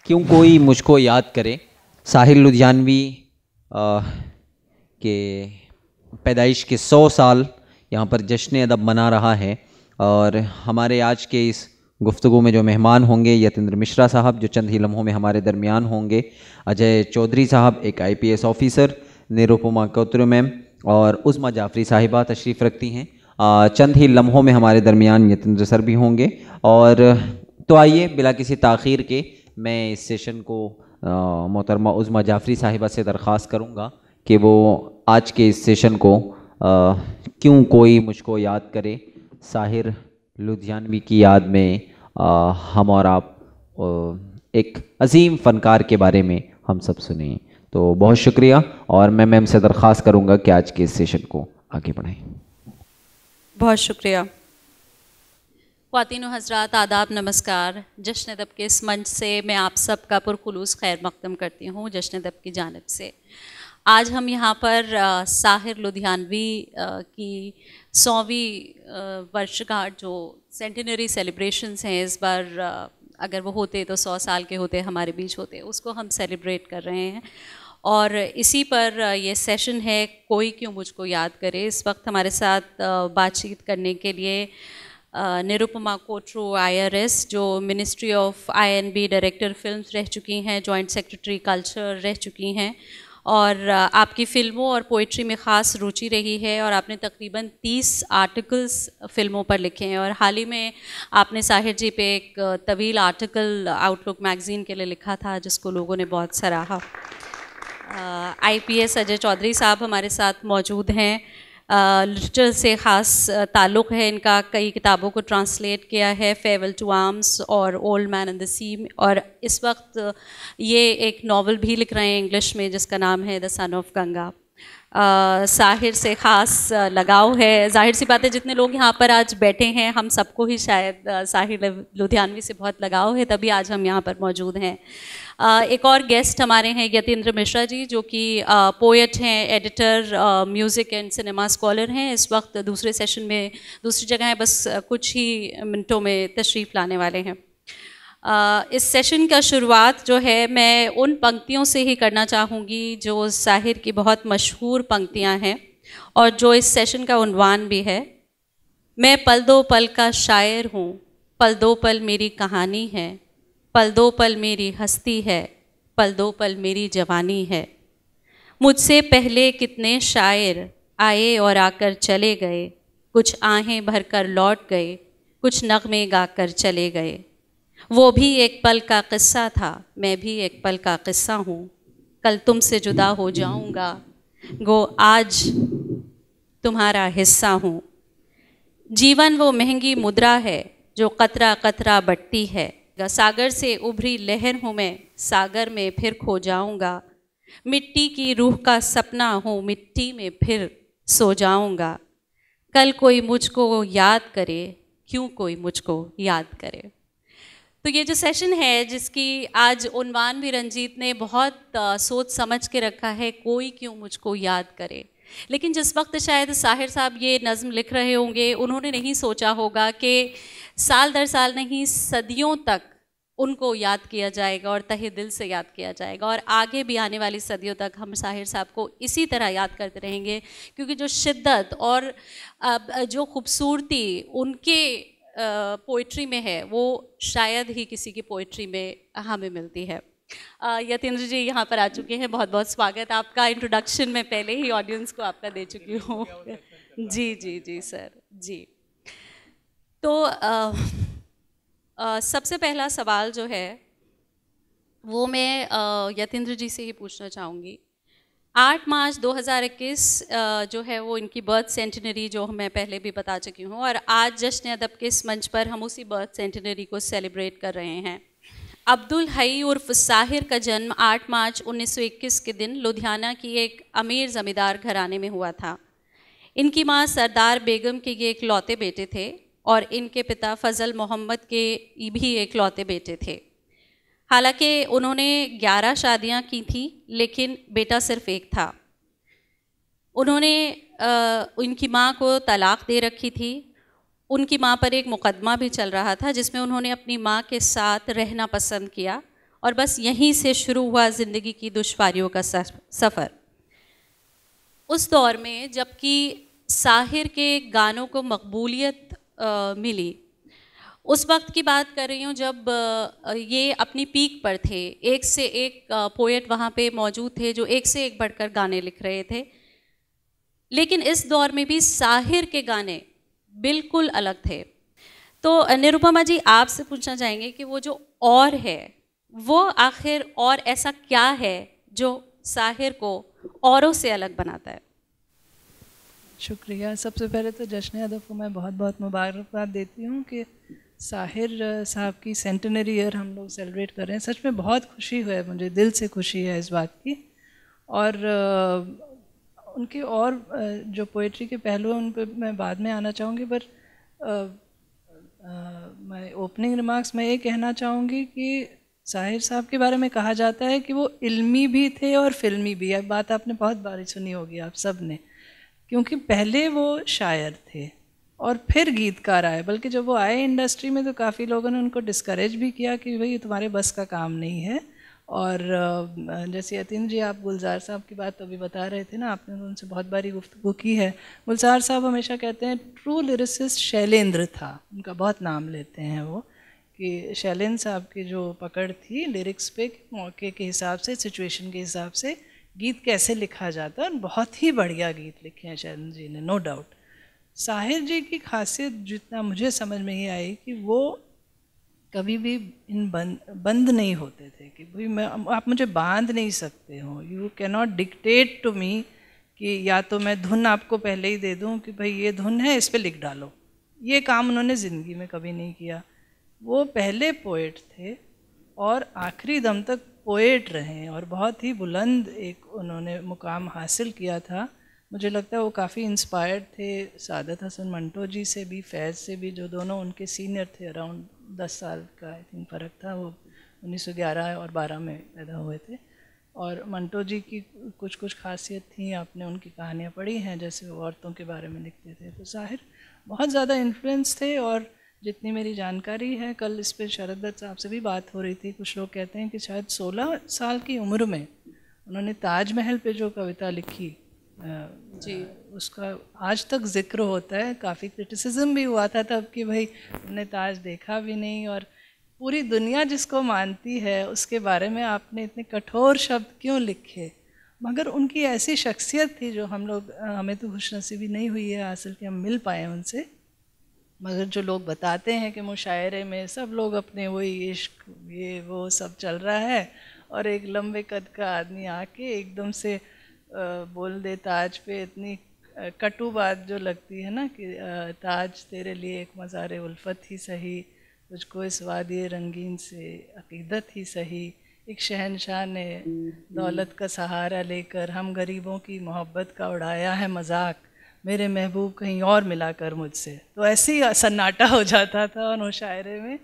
क्यों कोई मुझको याद करे। साहिर लुधियानवी के पैदाइश के 100 साल यहाँ पर जश्न अदब मना रहा है। और हमारे आज के इस गुफ्तगू में जो मेहमान होंगे, यतेंद्र मिश्रा साहब जो चंद ही लम्हों में हमारे दरमियान होंगे, अजय चौधरी साहब एक IPS ऑफिसर, निरुपमा कोतरे मैम और उज़मा जाफरी साहिबा तशरीफ़ रखती हैं। चंद ही लम्हों में हमारे दरमियान यतेंद्र सर भी होंगे। और तो आइए बिला किसी ताख़ीर के मैं इस सेशन को मोहतरमा उज़मा जाफरी साहिबा से दरख्वास्त करूँगा कि वो आज के इस सेशन को क्यों कोई मुझको याद करे, साहिर लुधियानवी की याद में हम और आप एक अजीम फ़नकार के बारे में हम सब सुने। तो बहुत शुक्रिया और मैं मैम से दरख्वास्त करूँगा कि आज के इस सेशन को आगे बढ़ाएं। बहुत शुक्रिया। ख्वातीन व हज़रात, आदाब, नमस्कार। जश्न अदब के इस मंच से मैं आप सब का पुरखुलूस खैर मक़दम करती हूँ जश्न अदब की जानिब से। आज हम यहाँ पर साहिर लुधियानवी की 100वीं वर्षगांठ जो सेंटिनरी सेलिब्रेशंस हैं, इस बार अगर वो होते तो 100 साल के होते, हमारे बीच होते, उसको हम सेलिब्रेट कर रहे हैं। और इसी पर ये सेशन है कोई क्यों मुझको याद करे। इस वक्त हमारे साथ बातचीत करने के लिए निरुपमा कोटरू IRS जो ministry of INB director films रह चुकी हैं, जॉइंट सेक्रेटरी कल्चर रह चुकी हैं और आपकी फ़िल्मों और पोइट्री में ख़ास रुचि रही है और आपने तकरीबन 30 आर्टिकल्स फ़िल्मों पर लिखे हैं। और हाल ही में आपने साहिर जी पे एक तवील आर्टिकल आउटलुक मैगज़ीन के लिए लिखा था जिसको लोगों ने बहुत सराहा। IPS अजय चौधरी साहब हमारे साथ मौजूद हैं। लिटरेचर से ख़ास ताल्लुक़ है इनका, कई किताबों को ट्रांसलेट किया है, फेयरवेल टू आर्म्स और ओल्ड मैन इन द सी, और इस वक्त ये एक नावल भी लिख रहे हैं इंग्लिश में जिसका नाम है the son of Ganga. Sahir से ख़ास लगाव है। जाहिर सी बात है जितने लोग यहाँ पर आज बैठे हैं हम सबको ही शायद साहिर लुधियानवी से बहुत लगाव है, तभी आज हम यहाँ पर मौजूद हैं। एक और गेस्ट हमारे हैं यतेंद्र मिश्रा जी जो कि पोएट हैं, editor, music and cinema scholar हैं। इस वक्त दूसरे सेशन में दूसरी जगह है, बस कुछ ही मिनटों में तशरीफ़ लाने वाले हैं। इस सेशन का शुरुआत जो है मैं उन पंक्तियों से ही करना चाहूँगी जो साहिर की बहुत मशहूर पंक्तियाँ हैं और जो इस सेशन का उन्वान भी है। मैं पल दो पल का शायर हूँ, पल दो पल मेरी कहानी है, पल दो पल मेरी हस्ती है, पल दो पल मेरी जवानी है। मुझसे पहले कितने शायर आए और आकर चले गए, कुछ आहें भरकर लौट गए, कुछ नगमे गाकर चले गए। वो भी एक पल का किस्सा था, मैं भी एक पल का किस्सा हूँ। कल तुमसे जुदा हो जाऊँगा, गो आज तुम्हारा हिस्सा हूँ। जीवन वो महंगी मुद्रा है जो कतरा कतरा बटती है। सागर से उभरी लहर हूँ मैं, सागर में फिर खो जाऊँगा। मिट्टी की रूह का सपना हूँ, मिट्टी में फिर सो जाऊँगा। कल कोई मुझको याद करे, क्यों कोई मुझको याद करे। तो ये जो सेशन है जिसकी आज उन्वान भी रंजीत ने बहुत सोच समझ के रखा है, कोई क्यों मुझको याद करे। लेकिन जिस वक्त शायद साहिर साहब ये नज़्म लिख रहे होंगे उन्होंने नहीं सोचा होगा कि साल दर साल नहीं, सदियों तक उनको याद किया जाएगा और तहे दिल से याद किया जाएगा और आगे भी आने वाली सदियों तक हम साहिर साहब को इसी तरह याद करते रहेंगे, क्योंकि जो शिद्दत और जो खूबसूरती उनके पोइट्री में है वो शायद ही किसी की पोइट्री में हमें मिलती है। यतेंद्र जी यहाँ पर आ चुके हैं, बहुत बहुत स्वागत आपका। इंट्रोडक्शन में पहले ही ऑडियंस को आपका दे चुकी हूँ। जी जी जी सर जी। तो सबसे पहला सवाल जो है वो मैं यतेंद्र जी से ही पूछना चाहूँगी। 8 मार्च 2021 जो है वो इनकी बर्थ सेंटिनरी जो मैं पहले भी बता चुकी हूँ और आज जश्न अदब के इस मंच पर हम उसी बर्थ सेंटिनरी को सेलिब्रेट कर रहे हैं। अब्दुल हई उर्फ साहिर का जन्म 8 मार्च 1921 के दिन लुधियाना की एक अमीर ज़मींदार घराने में हुआ था। इनकी माँ सरदार बेगम के ये इकलौते बेटे थे और इनके पिता फजल मोहम्मद के भी इकलौते बेटे थे। हालांकि उन्होंने 11 शादियां की थी लेकिन बेटा सिर्फ एक था। उन्होंने उनकी माँ को तलाक दे रखी थी। उनकी माँ पर एक मुकदमा भी चल रहा था जिसमें उन्होंने अपनी माँ के साथ रहना पसंद किया और बस यहीं से शुरू हुआ ज़िंदगी की दुश्वारियों का सफ़र। उस दौर में जबकि साहिर के गानों को मकबूलियत मिली, उस वक्त की बात कर रही हूँ जब ये अपनी पीक पर थे, एक से एक पोएट वहाँ पे मौजूद थे जो एक से एक बढ़कर गाने लिख रहे थे, लेकिन इस दौर में भी साहिर के गाने बिल्कुल अलग थे। तो निरुपमा जी, आपसे पूछना चाहेंगे कि वो जो और है वो आखिर और ऐसा क्या है जो साहिर को औरों से अलग बनाता है? शुक्रिया। सबसे पहले तो जश्न अदब को मैं बहुत बहुत मुबारकबाद देती हूँ कि साहिर साहब की सेंटेनरी ईयर हम लोग सेलिब्रेट कर रहे हैं। सच में बहुत खुशी है, मुझे दिल से खुशी है इस बात की। और उनके और जो पोइट्री के पहलू हैं उन पर मैं बाद में आना चाहूँगी, पर मैं ओपनिंग रिमार्क्स में ये कहना चाहूँगी कि साहिर साहब के बारे में कहा जाता है कि वो इल्मी भी थे और फिल्मी भी। यह बात आपने बहुत बार सुनी होगी आप सब ने, क्योंकि पहले वो शायर थे और फिर गीतकार आए। बल्कि जब वो आए इंडस्ट्री में तो काफ़ी लोगों ने उनको डिस्करेज भी किया कि भाई तुम्हारे बस का काम नहीं है। और जैसे यतीन जी, आप गुलजार साहब की बात अभी बता रहे थे ना, आपने उनसे बहुत बारी गुफ्तगू की है। गुलजार साहब हमेशा कहते हैं ट्रू लिरिसिस्ट शैलेंद्र था, उनका बहुत नाम लेते हैं वो, कि शैलेंद्र साहब की जो पकड़ थी लिरिक्स पे, मौके के हिसाब से, सिचुएशन के हिसाब से गीत कैसे लिखा जाता है, और बहुत ही बढ़िया गीत लिखे हैं शैलेंद्र जी ने, नो डाउट। साहिर जी की खासियत जितना मुझे समझ में ये आई कि वो कभी भी बंद नहीं होते थे कि भाई आप मुझे बांध नहीं सकते हो, you can not dictate to me कि या तो मैं धुन आपको पहले ही दे दूं कि भाई ये धुन है, इस पे लिख डालो। ये काम उन्होंने ज़िंदगी में कभी नहीं किया। वो पहले पोएट थे और आखिरी दम तक पोएट रहे और बहुत ही बुलंद एक उन्होंने मुकाम हासिल किया था। मुझे लगता है वो काफ़ी इंस्पायर्ड थे सादत हसन मंटो जी से भी, फैज़ से भी, जो दोनों उनके सीनियर थे। अराउंड 10 साल का आई थिंक फ़र्क था, वो 1911 और 12 में पैदा हुए थे। और मंटो जी की कुछ कुछ खासियत थी, आपने उनकी कहानियाँ पढ़ी हैं, जैसे वो औरतों के बारे में लिखते थे। तो साहिर बहुत ज़्यादा इन्फ्लुएंस थे। और जितनी मेरी जानकारी है, कल इस पर शरद दत्त साहब से भी बात हो रही थी, कुछ लोग कहते हैं कि शायद 16 साल की उम्र में उन्होंने ताजमहल पे जो कविता लिखी जी, उसका आज तक जिक्र होता है। काफ़ी क्रिटिसिज्म भी हुआ था तब कि भाई हमने ताज देखा भी नहीं और पूरी दुनिया जिसको मानती है उसके बारे में आपने इतने कठोर शब्द क्यों लिखे। मगर उनकी ऐसी शख्सियत थी जो हम लोग, हमें तो खुशनसीबी नहीं हुई है हासिल कि हम मिल पाए उनसे, मगर जो लोग बताते हैं कि मुशायरे में सब लोग अपने वही इश्क ये वो सब चल रहा है और एक लंबे कद का आदमी आके एकदम से बोल दे ताज पे इतनी कटु बात जो लगती है ना कि ताज तेरे लिए एक मज़ार उल्फत ही सही, तुझको इस वादी रंगीन से अकीदत ही सही, एक शहनशाह ने दौलत का सहारा लेकर हम गरीबों की मोहब्बत का उड़ाया है मजाक, मेरे महबूब कहीं और मिला कर मुझसे। तो ऐसे ही सन्नाटा हो जाता था उन मुशायरे में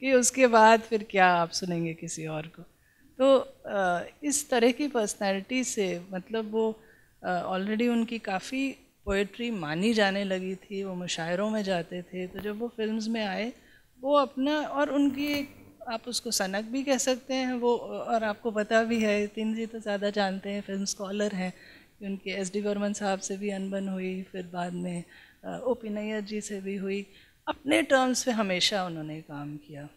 कि उसके बाद फिर क्या आप सुनेंगे किसी और को। तो इस तरह की पर्सनैलिटी से, मतलब वो ऑलरेडी उनकी काफ़ी पोइट्री मानी जाने लगी थी, वो मुशायरों में जाते थे। तो जब वो फिल्म्स में आए, वो अपना, और उनकी एक, आप उसको सनक भी कह सकते हैं वो, और आपको पता भी है, तीन जी तो ज़्यादा जानते हैं, फिल्म स्कॉलर हैं, कि उनके एस.डी. बर्मन साहब से भी अनबन हुई, फिर बाद में ओ.पी. नैयर जी से भी हुई। अपने टर्म्स पे हमेशा उन्होंने काम किया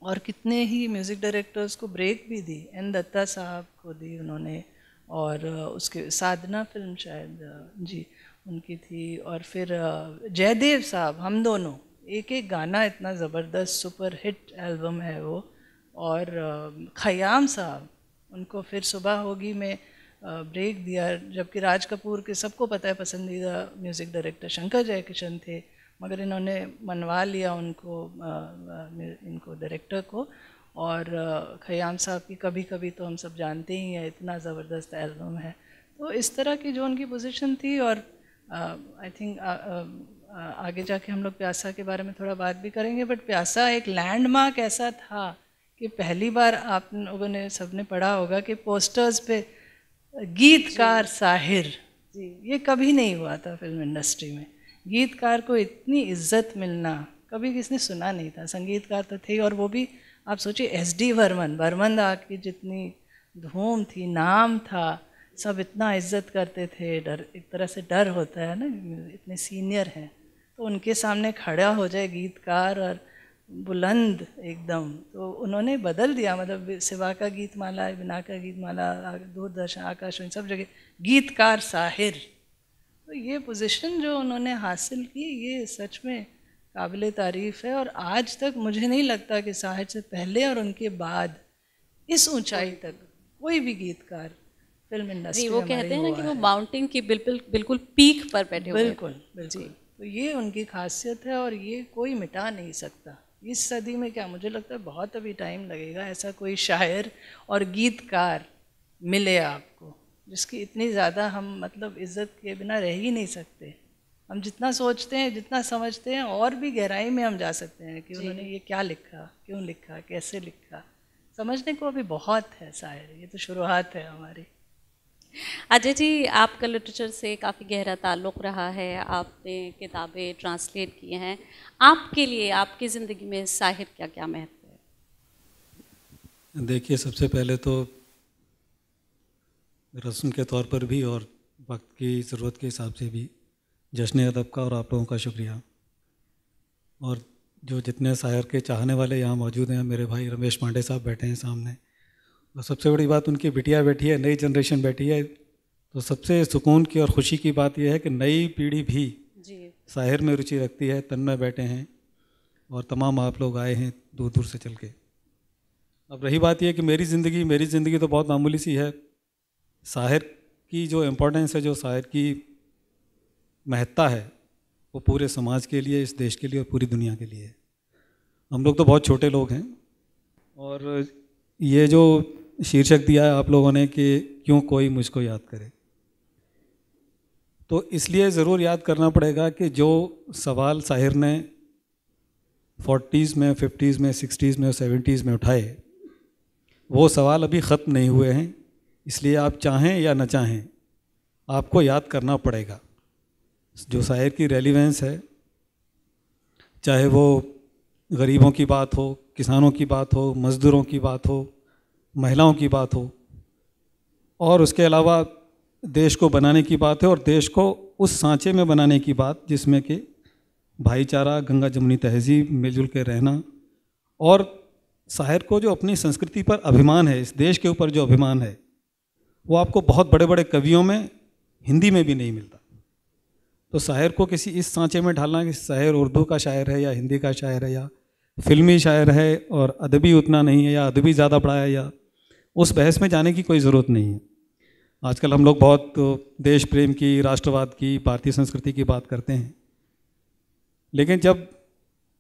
और कितने ही म्यूज़िक डायरेक्टर्स को ब्रेक भी दी। एन दत्ता साहब को दी उन्होंने, और उसके साधना फिल्म शायद जी उनकी थी। और फिर जयदेव साहब, हम दोनों, एक एक गाना इतना ज़बरदस्त सुपर हिट एल्बम है वो। और खयाम साहब, उनको फिर सुबह होगी में ब्रेक दिया, जबकि राज कपूर के सबको पता है पसंदीदा म्यूज़िक डायरेक्टर शंकर जयकिशन थे, मगर इन्होंने मनवा लिया उनको, इनको डायरेक्टर को। और खयाम साहब की कभी कभी तो हम सब जानते ही हैं, इतना ज़बरदस्त एल्बम है। तो इस तरह की जो उनकी पोजीशन थी। और आई थिंक आगे जाके हम लोग प्यासा के बारे में थोड़ा बात भी करेंगे, बट प्यासा एक लैंडमार्क ऐसा था कि पहली बार आप लोगों ने सबने पढ़ा होगा कि पोस्टर्स पे गीतकार साहिर, जी, ये कभी नहीं हुआ था फिल्म इंडस्ट्री में। गीतकार को इतनी इज्जत मिलना कभी किसने सुना नहीं था। संगीतकार तो थे, और वो भी आप सोचिए SD बर्मन दा की जितनी धूम थी, नाम था, सब इतना इज्जत करते थे, डर एक तरह से डर होता है ना, इतने सीनियर हैं तो उनके सामने खड़ा हो जाए गीतकार और बुलंद एकदम, तो उन्होंने बदल दिया। मतलब शिवा का गीतमाला, बिना का गीतमाला, दूरदर्शन, आकाशवाणी, सब जगह गीतकार साहिर, तो ये पोजीशन जो उन्होंने हासिल की ये सच में काबिल तारीफ़ है। और आज तक मुझे नहीं लगता कि साहिर से पहले और उनके बाद इस ऊंचाई तक कोई भी गीतकार फिल्म इंडस्ट्री जी, वो कहते हैं ना कि वो माउंटेन की बिल्कुल पीक पर बैठे हुए हैं। बिल्कुल। तो ये उनकी खासियत है और ये कोई मिटा नहीं सकता। इस सदी में क्या, मुझे लगता है बहुत अभी टाइम लगेगा ऐसा कोई शायर और गीतकार मिले आपको जिसकी इतनी ज़्यादा हम मतलब इज्जत के बिना रह ही नहीं सकते। हम जितना सोचते हैं, जितना समझते हैं, और भी गहराई में हम जा सकते हैं कि उन्होंने ये क्या लिखा, क्यों लिखा, कैसे लिखा, समझने को अभी बहुत है शायर। ये तो शुरुआत है हमारी। अजय जी, आपका लिटरेचर से काफ़ी गहरा ताल्लुक़ रहा है, आपने किताबें ट्रांसलेट की हैं। आपके लिए आपकी ज़िंदगी में शाहिर क्या क्या महत्व है? देखिए, सबसे पहले तो रस्म के तौर पर भी और वक्त की ज़रूरत के हिसाब से भी जश्न अदब का और आप लोगों का शुक्रिया। और जो जितने शायर के चाहने वाले यहाँ मौजूद हैं, मेरे भाई रमेश पांडे साहब बैठे हैं सामने, और सबसे बड़ी बात उनकी बिटिया बैठी है, नई जनरेशन बैठी है, तो सबसे सुकून की और ख़ुशी की बात यह है कि नई पीढ़ी भी शायर में रुचि रखती है, तन में बैठे हैं, और तमाम आप लोग आए हैं दूर दूर से चल के। अब रही बात यह कि मेरी ज़िंदगी तो बहुत मामूली सी है। शायर की जो इम्पोर्टेंस है, जो शायर की महत्ता है, वो पूरे समाज के लिए, इस देश के लिए और पूरी दुनिया के लिए है। हम लोग तो बहुत छोटे लोग हैं, और ये जो शीर्षक दिया है आप लोगों ने कि क्यों कोई मुझको याद करे, तो इसलिए ज़रूर याद करना पड़ेगा कि जो सवाल शायर ने 40s में, 50s में, 60s में और 70s में उठाए, वो सवाल अभी ख़त्म नहीं हुए हैं। इसलिए आप चाहें या न चाहें, आपको याद करना पड़ेगा। जो शायर की रेलिवेंस है, चाहे वो गरीबों की बात हो, किसानों की बात हो, मज़दूरों की बात हो, महिलाओं की बात हो, और उसके अलावा देश को बनाने की बात है, और देश को उस सांचे में बनाने की बात जिसमें कि भाईचारा, गंगा जमुनी तहजीब, मिलजुल के रहना, और शायर को जो अपनी संस्कृति पर अभिमान है, इस देश के ऊपर जो अभिमान है, वो आपको बहुत बड़े बड़े कवियों में, हिंदी में भी नहीं मिलता। तो शायर को किसी इस सांचे में ढालना कि शायर उर्दू का शायर है या हिंदी का शायर है या फिल्मी शायर है और अदबी उतना नहीं है या अदबी ज़्यादा पढ़ा है, या उस बहस में जाने की कोई ज़रूरत नहीं है। आजकल हम लोग बहुत देश प्रेम की, राष्ट्रवाद की, भारतीय संस्कृति की बात करते हैं, लेकिन जब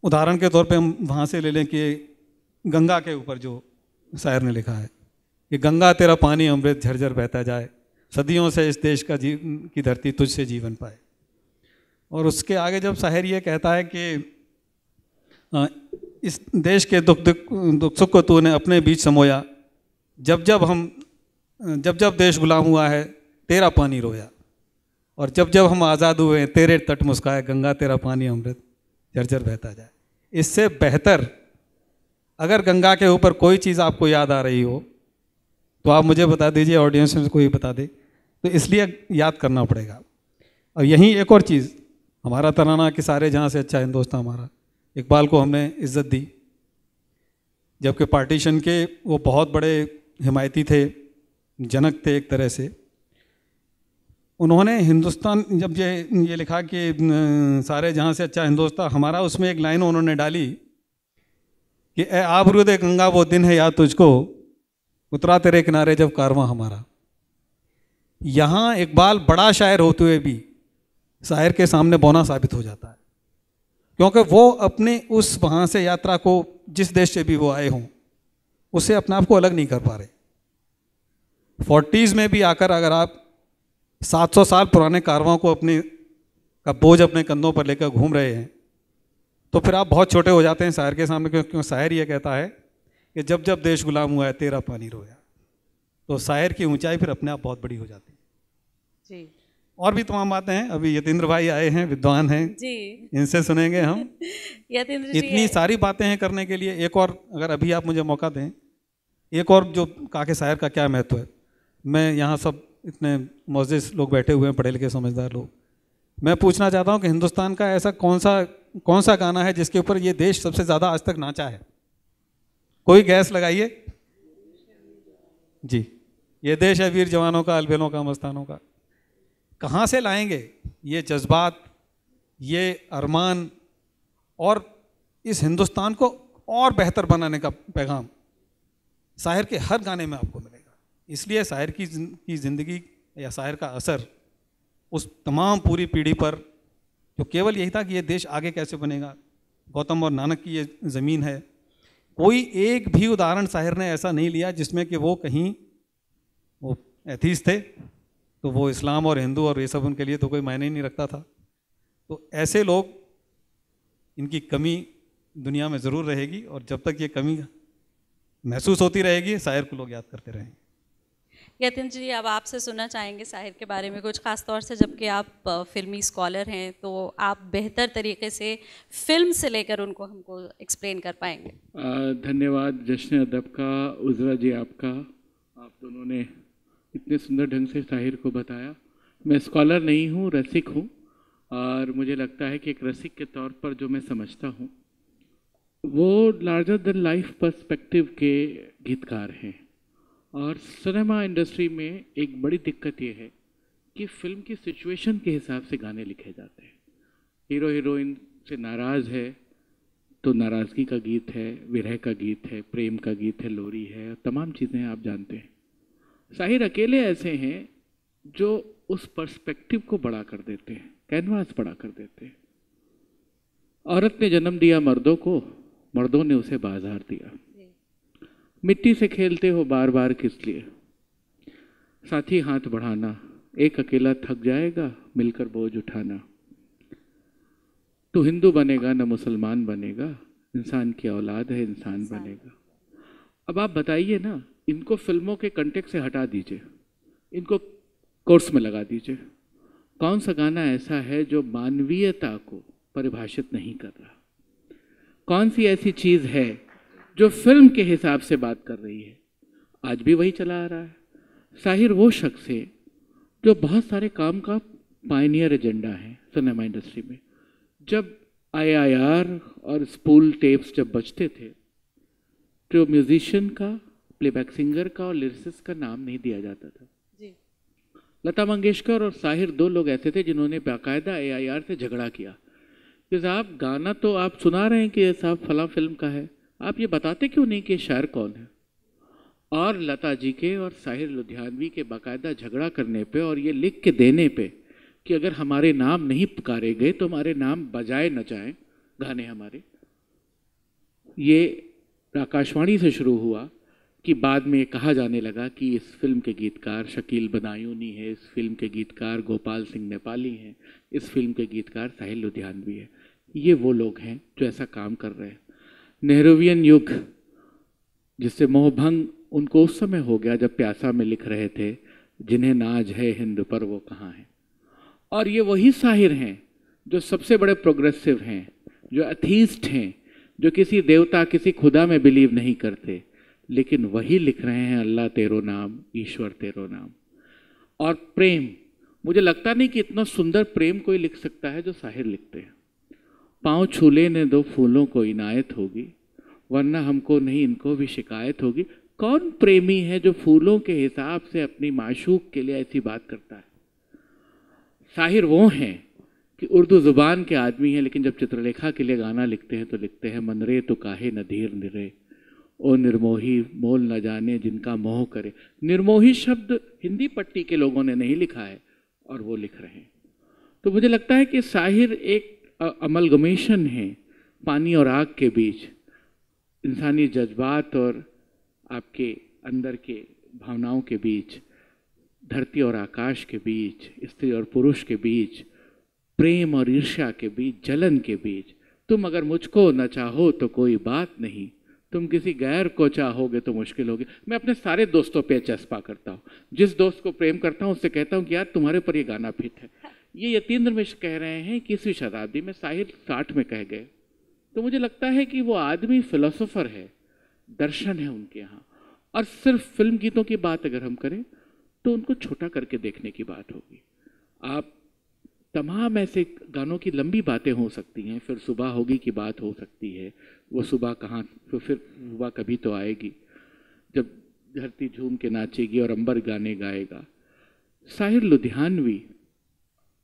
उदाहरण के तौर पे हम वहाँ से ले लें कि गंगा के ऊपर जो शायर ने लिखा है कि गंगा तेरा पानी अमृत झरझर बहता जाए, सदियों से इस देश की धरती तुझसे जीवन पाए। और उसके आगे जब शायर ये कहता है कि इस देश के दुख सुख को तूने अपने बीच समोया, जब जब देश गुलाम हुआ है तेरा पानी रोया, और जब जब हम आज़ाद हुए हैं तेरे तट मुस्काए, गंगा तेरा पानी अमृत झरझर बहता जाए। इससे बेहतर अगर गंगा के ऊपर कोई चीज़ आपको याद आ रही हो तो आप मुझे बता दीजिए, ऑडियंस में कोई बता दे, तो इसलिए याद करना पड़ेगा। और यहीं एक और चीज़, हमारा तराना कि सारे जहाँ से अच्छा हिंदुस्तान हमारा, इकबाल को हमने इज्जत दी, जबकि पार्टीशन के वो बहुत बड़े हिमायती थे, जनक थे एक तरह से। उन्होंने हिंदुस्तान जब ये लिखा कि सारे जहाँ से अच्छा हिंदुस्तान हमारा, उसमें एक लाइन उन्होंने डाली कि ए आबरूद गंगा वो दिन है याद तुझको, उतरा तेरे किनारे जब कारवां हमारा। यहाँ इकबाल बड़ा शायर होते हुए भी शायर के सामने बौना साबित हो जाता है, क्योंकि वो अपने उस वहाँ से यात्रा को, जिस देश से भी वो आए हों, उससे अपने आप को अलग नहीं कर पा रहे। 40s में भी आकर अगर आप 700 साल पुराने कारवां को का बोझ अपने कंधों पर लेकर घूम रहे हैं, तो फिर आप बहुत छोटे हो जाते हैं शायर के सामने, क्योंकि शायर ये कहता है कि जब जब देश गुलाम हुआ है तेरा पानी रोया। तो शायर की ऊंचाई फिर अपने आप बहुत बड़ी हो जाती है। जी, और भी तमाम बातें हैं। अभी यतीन्द्र भाई आए हैं, विद्वान हैं जी, इनसे सुनेंगे हम। यतीन्द्र जी इतनी सारी बातें हैं करने के लिए। एक और अगर अभी आप मुझे मौका दें, एक और जो कहा कि शायर का क्या महत्व है। मैं यहाँ सब इतने मोअज़्ज़िज़ लोग बैठे हुए हैं, पढ़े लिखे समझदार लोग, मैं पूछना चाहता हूँ कि हिंदुस्तान का ऐसा कौन सा गाना है जिसके ऊपर ये देश सबसे ज़्यादा आज तक नाचा है? कोई गैस लगाइए जी। ये देश है वीर जवानों का, अलबेलों का, मस्तानों का। कहाँ से लाएंगे ये जज्बात, ये अरमान और इस हिंदुस्तान को और बेहतर बनाने का पैगाम शायर के हर गाने में आपको मिलेगा। इसलिए शायर की ज़िंदगी या शायर का असर उस तमाम पूरी पीढ़ी पर जो केवल यही था कि ये देश आगे कैसे बनेगा, गौतम और नानक की ये ज़मीन है। कोई एक भी उदाहरण शायर ने ऐसा नहीं लिया जिसमें कि वो कहीं वो एथीस्ट थे तो वो इस्लाम और हिंदू और ये सब उनके लिए तो कोई मायने ही नहीं रखता था। तो ऐसे लोग, इनकी कमी दुनिया में ज़रूर रहेगी और जब तक ये कमी महसूस होती रहेगी शायर को लोग याद करते रहेंगे। यतीन्द्र जी, अब आपसे सुनना चाहेंगे शायर के बारे में कुछ, खास तौर से जबकि आप फिल्मी स्कॉलर हैं तो आप बेहतर तरीके से फिल्म से लेकर उनको हमको एक्सप्लेन कर पाएंगे। धन्यवाद जश्न अदब का, उज़रा जी आपका, आप दोनों ने इतने सुंदर ढंग से शायर को बताया। मैं स्कॉलर नहीं हूँ, रसिक हूँ, और मुझे लगता है कि एक रसिक के तौर पर जो मैं समझता हूँ वो लार्जर देन लाइफ पर्सपेक्टिव के गीतकार हैं। और सिनेमा इंडस्ट्री में एक बड़ी दिक्कत ये है कि फिल्म की सिचुएशन के हिसाब से गाने लिखे जाते हैं। हीरो हीरोइन से नाराज़ है तो नाराज़गी का गीत है, विरह का गीत है, प्रेम का गीत है, लोरी है, तमाम चीज़ें आप जानते हैं। शायर अकेले ऐसे हैं जो उस पर्सपेक्टिव को बड़ा कर देते हैं, कैनवास बड़ा कर देते हैं। औरत ने जन्म दिया मर्दों को, मर्दों ने उसे बाजार दिया। मिट्टी से खेलते हो बार बार किस लिए, साथी हाथ बढ़ाना, एक अकेला थक जाएगा मिलकर बोझ उठाना। तू हिंदू बनेगा न मुसलमान बनेगा, इंसान की औलाद है इंसान बनेगा। अब आप बताइए ना, इनको फिल्मों के कंटेक्स्ट से हटा दीजिए, इनको कोर्स में लगा दीजिए। कौन सा गाना ऐसा है जो मानवीयता को परिभाषित नहीं कर रहा? कौन सी ऐसी चीज़ है जो फिल्म के हिसाब से बात कर रही है? आज भी वही चला आ रहा है। शायर वो शख्स है जो बहुत सारे काम का पायनियर एजेंडा है सिनेमा इंडस्ट्री में। जब IIR और स्पूल टेप्स जब बजते थे तो म्यूजिशियन का, प्लेबैक सिंगर का और लिरिसिस्ट का नाम नहीं दिया जाता था जी। लता मंगेशकर और शाहिर दो लोग ऐसे थे जिन्होंने बाकायदा AIR से झगड़ा किया कि साहब गाना तो आप सुना रहे हैं कि साहब फला फिल्म का है, आप ये बताते क्यों नहीं कि शायर कौन है? और लता जी के और साहिर लुधियानवी के बाकायदा झगड़ा करने पे और ये लिख के देने पे कि अगर हमारे नाम नहीं पुकारे गए तो हमारे नाम बजाए न जाएं गाने हमारे। ये आकाशवाणी से शुरू हुआ कि बाद में कहा जाने लगा कि इस फिल्म के गीतकार शकील बदायूनी है, इस फिल्म के गीतकार गोपाल सिंह नेपाली हैं, इस फिल्म के गीतकार साहिर लुधियानवी है। ये वो लोग हैं जो ऐसा काम कर रहे हैं। नेहरूवियन युग जिससे मोहभंग उनको उस समय हो गया जब प्यासा में लिख रहे थे, जिन्हें नाज है हिंद पर वो कहाँ हैं। और ये वही शायर हैं जो सबसे बड़े प्रोग्रेसिव हैं, जो एथीस्ट हैं, जो किसी देवता किसी खुदा में बिलीव नहीं करते, लेकिन वही लिख रहे हैं अल्लाह तेरो नाम, ईश्वर तेरो नाम। और प्रेम, मुझे लगता नहीं कि इतना सुंदर प्रेम कोई लिख सकता है जो शायर लिखते हैं। पाँव छूले ने दो फूलों को इनायत होगी, वरना हमको नहीं इनको भी शिकायत होगी। कौन प्रेमी है जो फूलों के हिसाब से अपनी माशूक के लिए ऐसी बात करता है? शाहिर वो हैं कि उर्दू ज़ुबान के आदमी हैं, लेकिन जब चित्रलेखा के लिए गाना लिखते हैं तो लिखते हैं मनरे तो काहे नधीर निरे, ओ निर्मोही मोल न जाने जिनका मोह करे। निर्मोही शब्द हिंदी पट्टी के लोगों ने नहीं लिखा है और वो लिख रहे हैं। तो मुझे लगता है कि शाहिर एक अमलगमेशन है पानी और आग के बीच, इंसानी जज्बात और आपके अंदर के भावनाओं के बीच, धरती और आकाश के बीच, स्त्री और पुरुष के बीच, प्रेम और ईर्ष्या के बीच, जलन के बीच। तुम अगर मुझको न चाहो तो कोई बात नहीं, तुम किसी गैर को चाहोगे तो मुश्किल होगी। मैं अपने सारे दोस्तों पे चस्पा करता हूँ, जिस दोस्त को प्रेम करता हूँ उससे कहता हूँ कि यार तुम्हारे ऊपर ये गाना फिट है। ये यतीन्द्र मिश्र कह रहे हैं कि 21वीं शताब्दी में, साहिर 60 में कह गए। तो मुझे लगता है कि वो आदमी फिलोसोफर है, दर्शन है उनके यहाँ। और सिर्फ फिल्म गीतों की बात अगर हम करें तो उनको छोटा करके देखने की बात होगी। आप तमाम ऐसे गानों की लंबी बातें हो सकती हैं, फिर सुबह होगी की बात हो सकती है, वो सुबह कहाँ, फिर सुबह कभी तो आएगी जब धरती झूम के नाचेगी और अंबर गाने गाएगा। साहिर लुधियानवी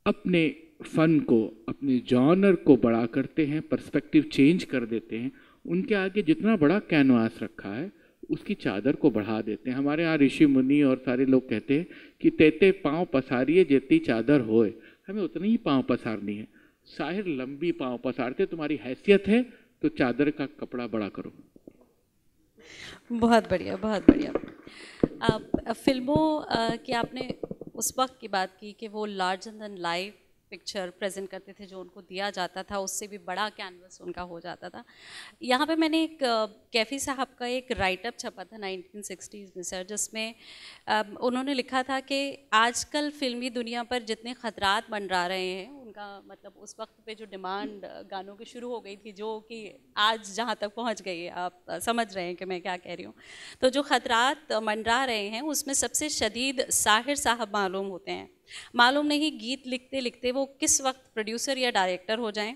अपने फन को, अपने जॉनर को बड़ा करते हैं, पर्सपेक्टिव चेंज कर देते हैं। उनके आगे जितना बड़ा कैनवास रखा है उसकी चादर को बढ़ा देते हैं। हमारे यहाँ ऋषि मुनि और सारे लोग कहते हैं कि तेते पाँव पसारिए जेती चादर होए, हमें उतनी ही पाँव पसारनी है। साहिर लंबी पाँव पसारते, तुम्हारी हैसियत है तो चादर का कपड़ा बड़ा करो। बहुत बढ़िया, बहुत बढ़िया। फिल्मों की आपने उस वक्त की बात की कि वो larger than life picture present करते थे, जो उनको दिया जाता था उससे भी बड़ा कैनवस उनका हो जाता था। यहाँ पे मैंने एक कैफ़ी साहब का एक राइटअप छपा था 1960s में सर, जिसमें उन्होंने लिखा था कि आजकल फिल्मी दुनिया पर जितने ख़तरात मंडरा रहे हैं, उनका मतलब उस वक्त पे जो डिमांड गानों की शुरू हो गई थी, जो कि आज जहाँ तक पहुँच गई है, आप समझ रहे हैं कि मैं क्या कह रही हूँ। तो जो ख़तरात मंडरा रहे हैं उसमें सबसे शदीद साहिर साहब मालूम होते हैं। मालूम नहीं गीत लिखते लिखते वो किस वक्त प्रोड्यूसर या डायरेक्टर हो जाएं।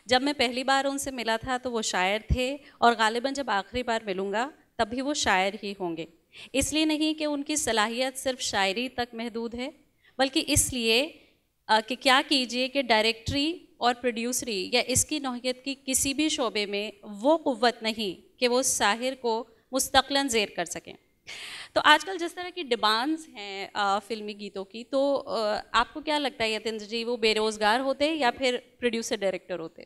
जब मैं पहली बार उनसे मिला था तो वो शायर थे, और गालिबन जब आखिरी बार मिलूँगा तब भी वो शायर ही होंगे। इसलिए नहीं कि उनकी सलाहियत सिर्फ शायरी तक महदूद है, बल्कि इसलिए कि क्या कीजिए कि डायरेक्टरी और प्रोड्यूसरी या इसकी नौइयत की किसी भी शोबे में वो क़ुव्वत नहीं कि वो साहिर को मुस्तक़लन ज़ेर कर सकें। तो आजकल जिस तरह की डिमांड्स हैं फिल्मी गीतों की, तो आपको क्या लगता है यतीन्द्र जी, वो बेरोज़गार होते या फिर प्रोड्यूसर डायरेक्टर होते?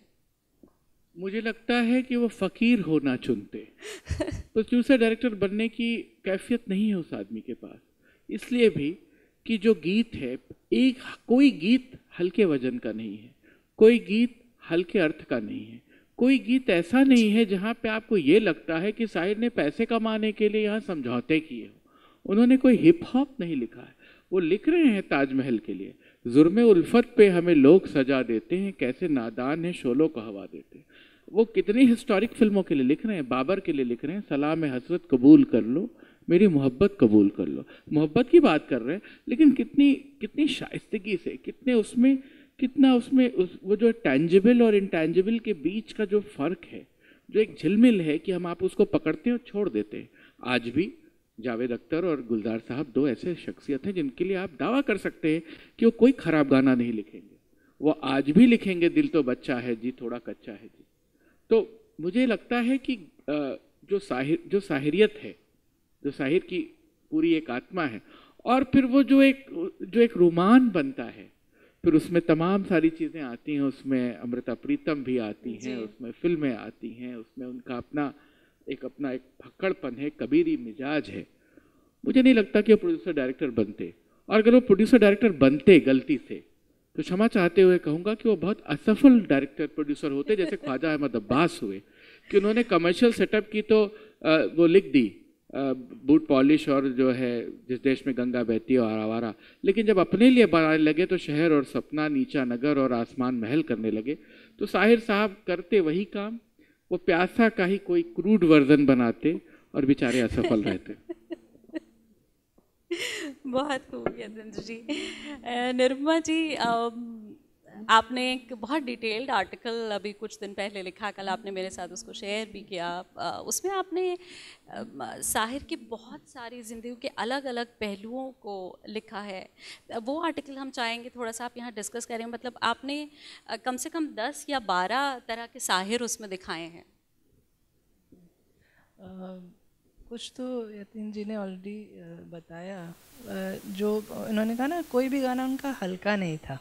मुझे लगता है कि वो फ़कीर होना चुनते। प्रोड्यूसर डायरेक्टर बनने की कैफियत नहीं है उस आदमी के पास, इसलिए भी कि जो गीत है, कोई गीत हल्के वजन का नहीं है, कोई गीत हल्के अर्थ का नहीं है, कोई गीत ऐसा नहीं है जहाँ पे आपको ये लगता है कि साहिर ने पैसे कमाने के लिए यहाँ समझौते किए हो। उन्होंने कोई हिप हॉप नहीं लिखा है, वो लिख रहे हैं ताजमहल के लिए। जुर्मे उल्फत पे हमें लोग सजा देते हैं, कैसे नादान है शोलों को हवा देते हैं। वो कितनी हिस्टोरिक फिल्मों के लिए लिख रहे हैं, बाबर के लिए लिख रहे हैं, सलाम हसरत कबूल कर लो, मेरी मोहब्बत कबूल कर लो। मोहब्बत की बात कर रहे हैं, लेकिन कितनी शाइस्तगी से, कितना उसमें वो जो टेंजिबल और इंटेंजिबल के बीच का जो फ़र्क है, जो एक झिलमिल है कि हम आप उसको पकड़ते हैं और छोड़ देते हैं। आज भी जावेद अख्तर और गुलजार साहब दो ऐसे शख्सियत हैं जिनके लिए आप दावा कर सकते हैं कि वो कोई ख़राब गाना नहीं लिखेंगे। वो आज भी लिखेंगे दिल तो बच्चा है जी, थोड़ा कच्चा है जी। तो मुझे लगता है कि जो साहिरियत है, जो साहिर की पूरी एक आत्मा है, और फिर वो जो एक रोमान बनता है, फिर उसमें तमाम सारी चीज़ें आती हैं, उसमें अमृता प्रीतम भी आती हैं, उसमें फिल्में आती हैं, उसमें उनका अपना एक फक्कड़पन है, कबीरी मिजाज है। मुझे नहीं लगता कि वो प्रोड्यूसर डायरेक्टर बनते, और अगर वो प्रोड्यूसर डायरेक्टर बनते गलती से, तो क्षमा चाहते हुए कहूँगा कि वो बहुत असफल डायरेक्टर प्रोड्यूसर होते, जैसे ख्वाजा अहमद अब्बास हुए, कि उन्होंने कमर्शियल सेटअप की तो वो लिख दी बूट पॉलिश और जो है जिस देश में गंगा बहती है और आवारा, लेकिन जब अपने लिए बनाने लगे तो शहर और सपना, नीचा नगर और आसमान महल करने लगे। तो साहिर साहब करते वही काम, वो प्यासा का ही कोई क्रूड वर्जन बनाते और बेचारे असफल रहते। बहुत खूब यतीन्द्र जी। निर्मला जी, आपने एक बहुत डिटेल्ड आर्टिकल अभी कुछ दिन पहले लिखा, कल आपने मेरे साथ उसको शेयर भी किया। उसमें आपने साहिर की बहुत सारी ज़िंदगी के अलग अलग पहलुओं को लिखा है। वो आर्टिकल हम चाहेंगे थोड़ा सा आप यहाँ डिस्कस करें। मतलब आपने कम से कम 10 या 12 तरह के साहिर उसमें दिखाए हैं। कुछ तो यतीन जी ने ऑलरेडी बताया। जो उन्होंने कहा ना, कोई भी गाना उनका हल्का नहीं था।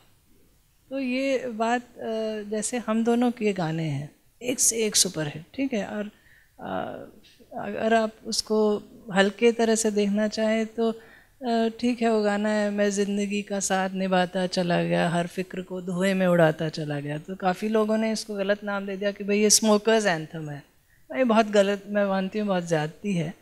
तो ये बात जैसे हम दोनों के गाने हैं, एक से एक सुपर हिट, ठीक है। और अगर आप उसको हल्के तरह से देखना चाहें तो ठीक है, वो गाना है मैं ज़िंदगी का साथ निभाता चला गया, हर फिक्र को धुएं में उड़ाता चला गया। तो काफ़ी लोगों ने इसको गलत नाम दे दिया कि भाई ये स्मोकर्स एंथम है, ये बहुत गलत, मैं मानती हूँ बहुत ज़्यादती है,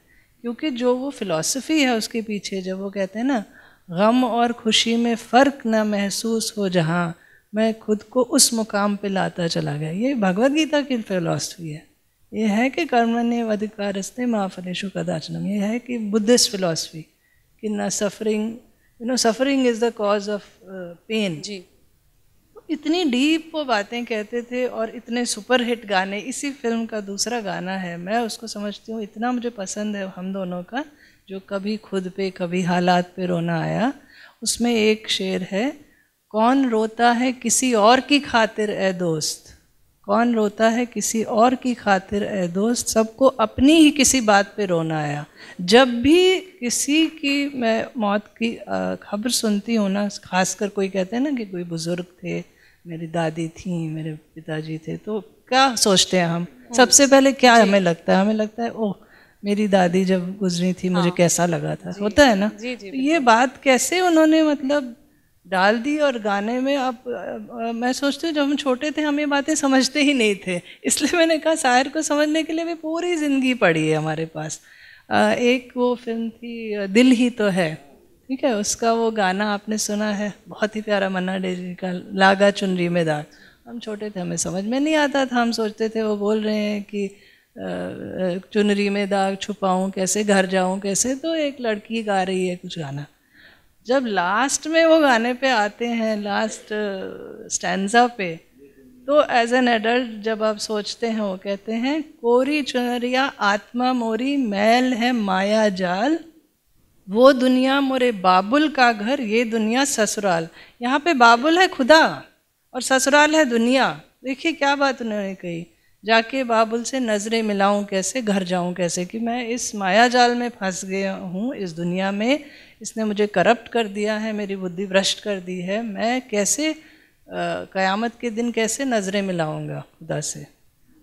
क्योंकि जो वो फ़िलॉसफी है उसके पीछे, जब वो कहते हैं ना गम और खुशी में फ़र्क ना महसूस हो जहाँ, मैं खुद को उस मुकाम पे लाता चला गया, ये भगवद गीता की फ़िलॉसफी है। ये है कि कर्मण्येव अधिकारस्ते मा फलेषु कदाचन, ये है कि बुद्धिस्ट फ़िलॉसफी कि ना suffering, suffering is the cause of pain. जी, इतनी डीप वो बातें कहते थे और इतने सुपरहिट गाने। इसी फिल्म का दूसरा गाना है, मैं उसको समझती हूँ, इतना मुझे पसंद है हम दोनों का, जो कभी खुद पे कभी हालात पे रोना आया। उसमें एक शेर है, कौन रोता है किसी और की खातिर ए दोस्त, कौन रोता है किसी और की खातिर ए दोस्त, सबको अपनी ही किसी बात पे रोना आया। जब भी किसी की मैं मौत की खबर सुनती हूँ ना, खासकर कोई कहते हैं ना कि कोई बुज़ुर्ग थे, मेरी दादी थी, मेरे पिताजी थे, तो क्या सोचते हैं हम सबसे पहले, क्या हमें लगता है? हमें लगता है ओह मेरी दादी जब गुजरी थी मुझे कैसा लगा था, होता है ना। तो ये बात कैसे उन्होंने मतलब डाल दी और गाने में। अब मैं सोचती हूँ जब हम छोटे थे हम ये बातें समझते ही नहीं थे, इसलिए मैंने कहा शायर को समझने के लिए भी पूरी ज़िंदगी पड़ी है हमारे पास। एक वो फिल्म थी दिल ही तो है, ठीक है, उसका वो गाना आपने सुना है, बहुत ही प्यारा, मन्ना डे जी का, लागा चुनरी में दाग। हम छोटे थे, हमें समझ में नहीं आता था, हम सोचते थे वो बोल रहे हैं कि चुनरी में दाग छुपाऊं कैसे, घर जाऊं कैसे, तो एक लड़की गा रही है कुछ गाना। जब लास्ट में वो गाने पे आते हैं, लास्ट स्टैंजा पे, तो एज एन एडल्ट जब आप सोचते हैं, वो कहते हैं कोरी चुनरिया आत्मा मोरी, मैल है माया जाल, वो दुनिया मोरे बाबुल का घर, ये दुनिया ससुराल। यहाँ पे बाबुल है खुदा और ससुराल है दुनिया। देखिए क्या बात उन्होंने कही, जाके बाबुल से नज़रें मिलाऊं कैसे, घर जाऊं कैसे, कि मैं इस माया जाल में फंस गया हूँ, इस दुनिया में इसने मुझे करप्ट कर दिया है, मेरी बुद्धि भ्रष्ट कर दी है, मैं कैसे क़यामत के दिन कैसे नज़रें मिलाऊंगा खुदा से।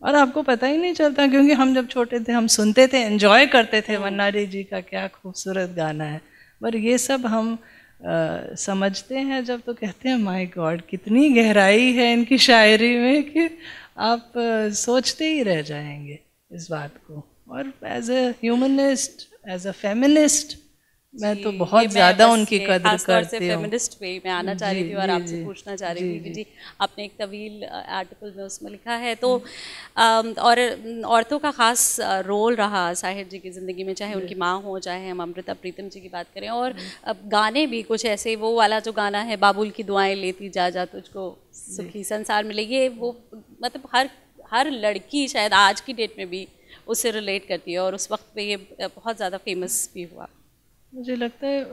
और आपको पता ही नहीं चलता, क्योंकि हम जब छोटे थे हम सुनते थे, एंजॉय करते थे, मन्ना डे जी का क्या खूबसूरत गाना है, पर ये सब हम समझते हैं जब, तो कहते हैं माय गॉड कितनी गहराई है इनकी शायरी में, कि आप सोचते ही रह जाएंगे इस बात को। और as a humanist, as a feminist, मैं तो बहुत ज़्यादा उनकी कदर करती हूँ। फेमिनिस्ट वे में आना चाह रही थी और आपसे पूछना चाह रही थी कि जी आपने एक तवील आर्टिकल में उसमें लिखा है, तो और औरतों का ख़ास रोल रहा साहिर जी की ज़िंदगी में, चाहे उनकी माँ हो, चाहे हम अमृता प्रीतम जी की बात करें, और अब गाने भी कुछ ऐसे, वो वाला जो गाना है बाबुल की दुआएं लेती जा जा तुझको सुखी संसार मिले, ये वो मतलब हर लड़की शायद आज की डेट में भी उससे रिलेट करती है, और उस वक्त पे ये बहुत ज़्यादा फेमस भी हुआ। मुझे लगता है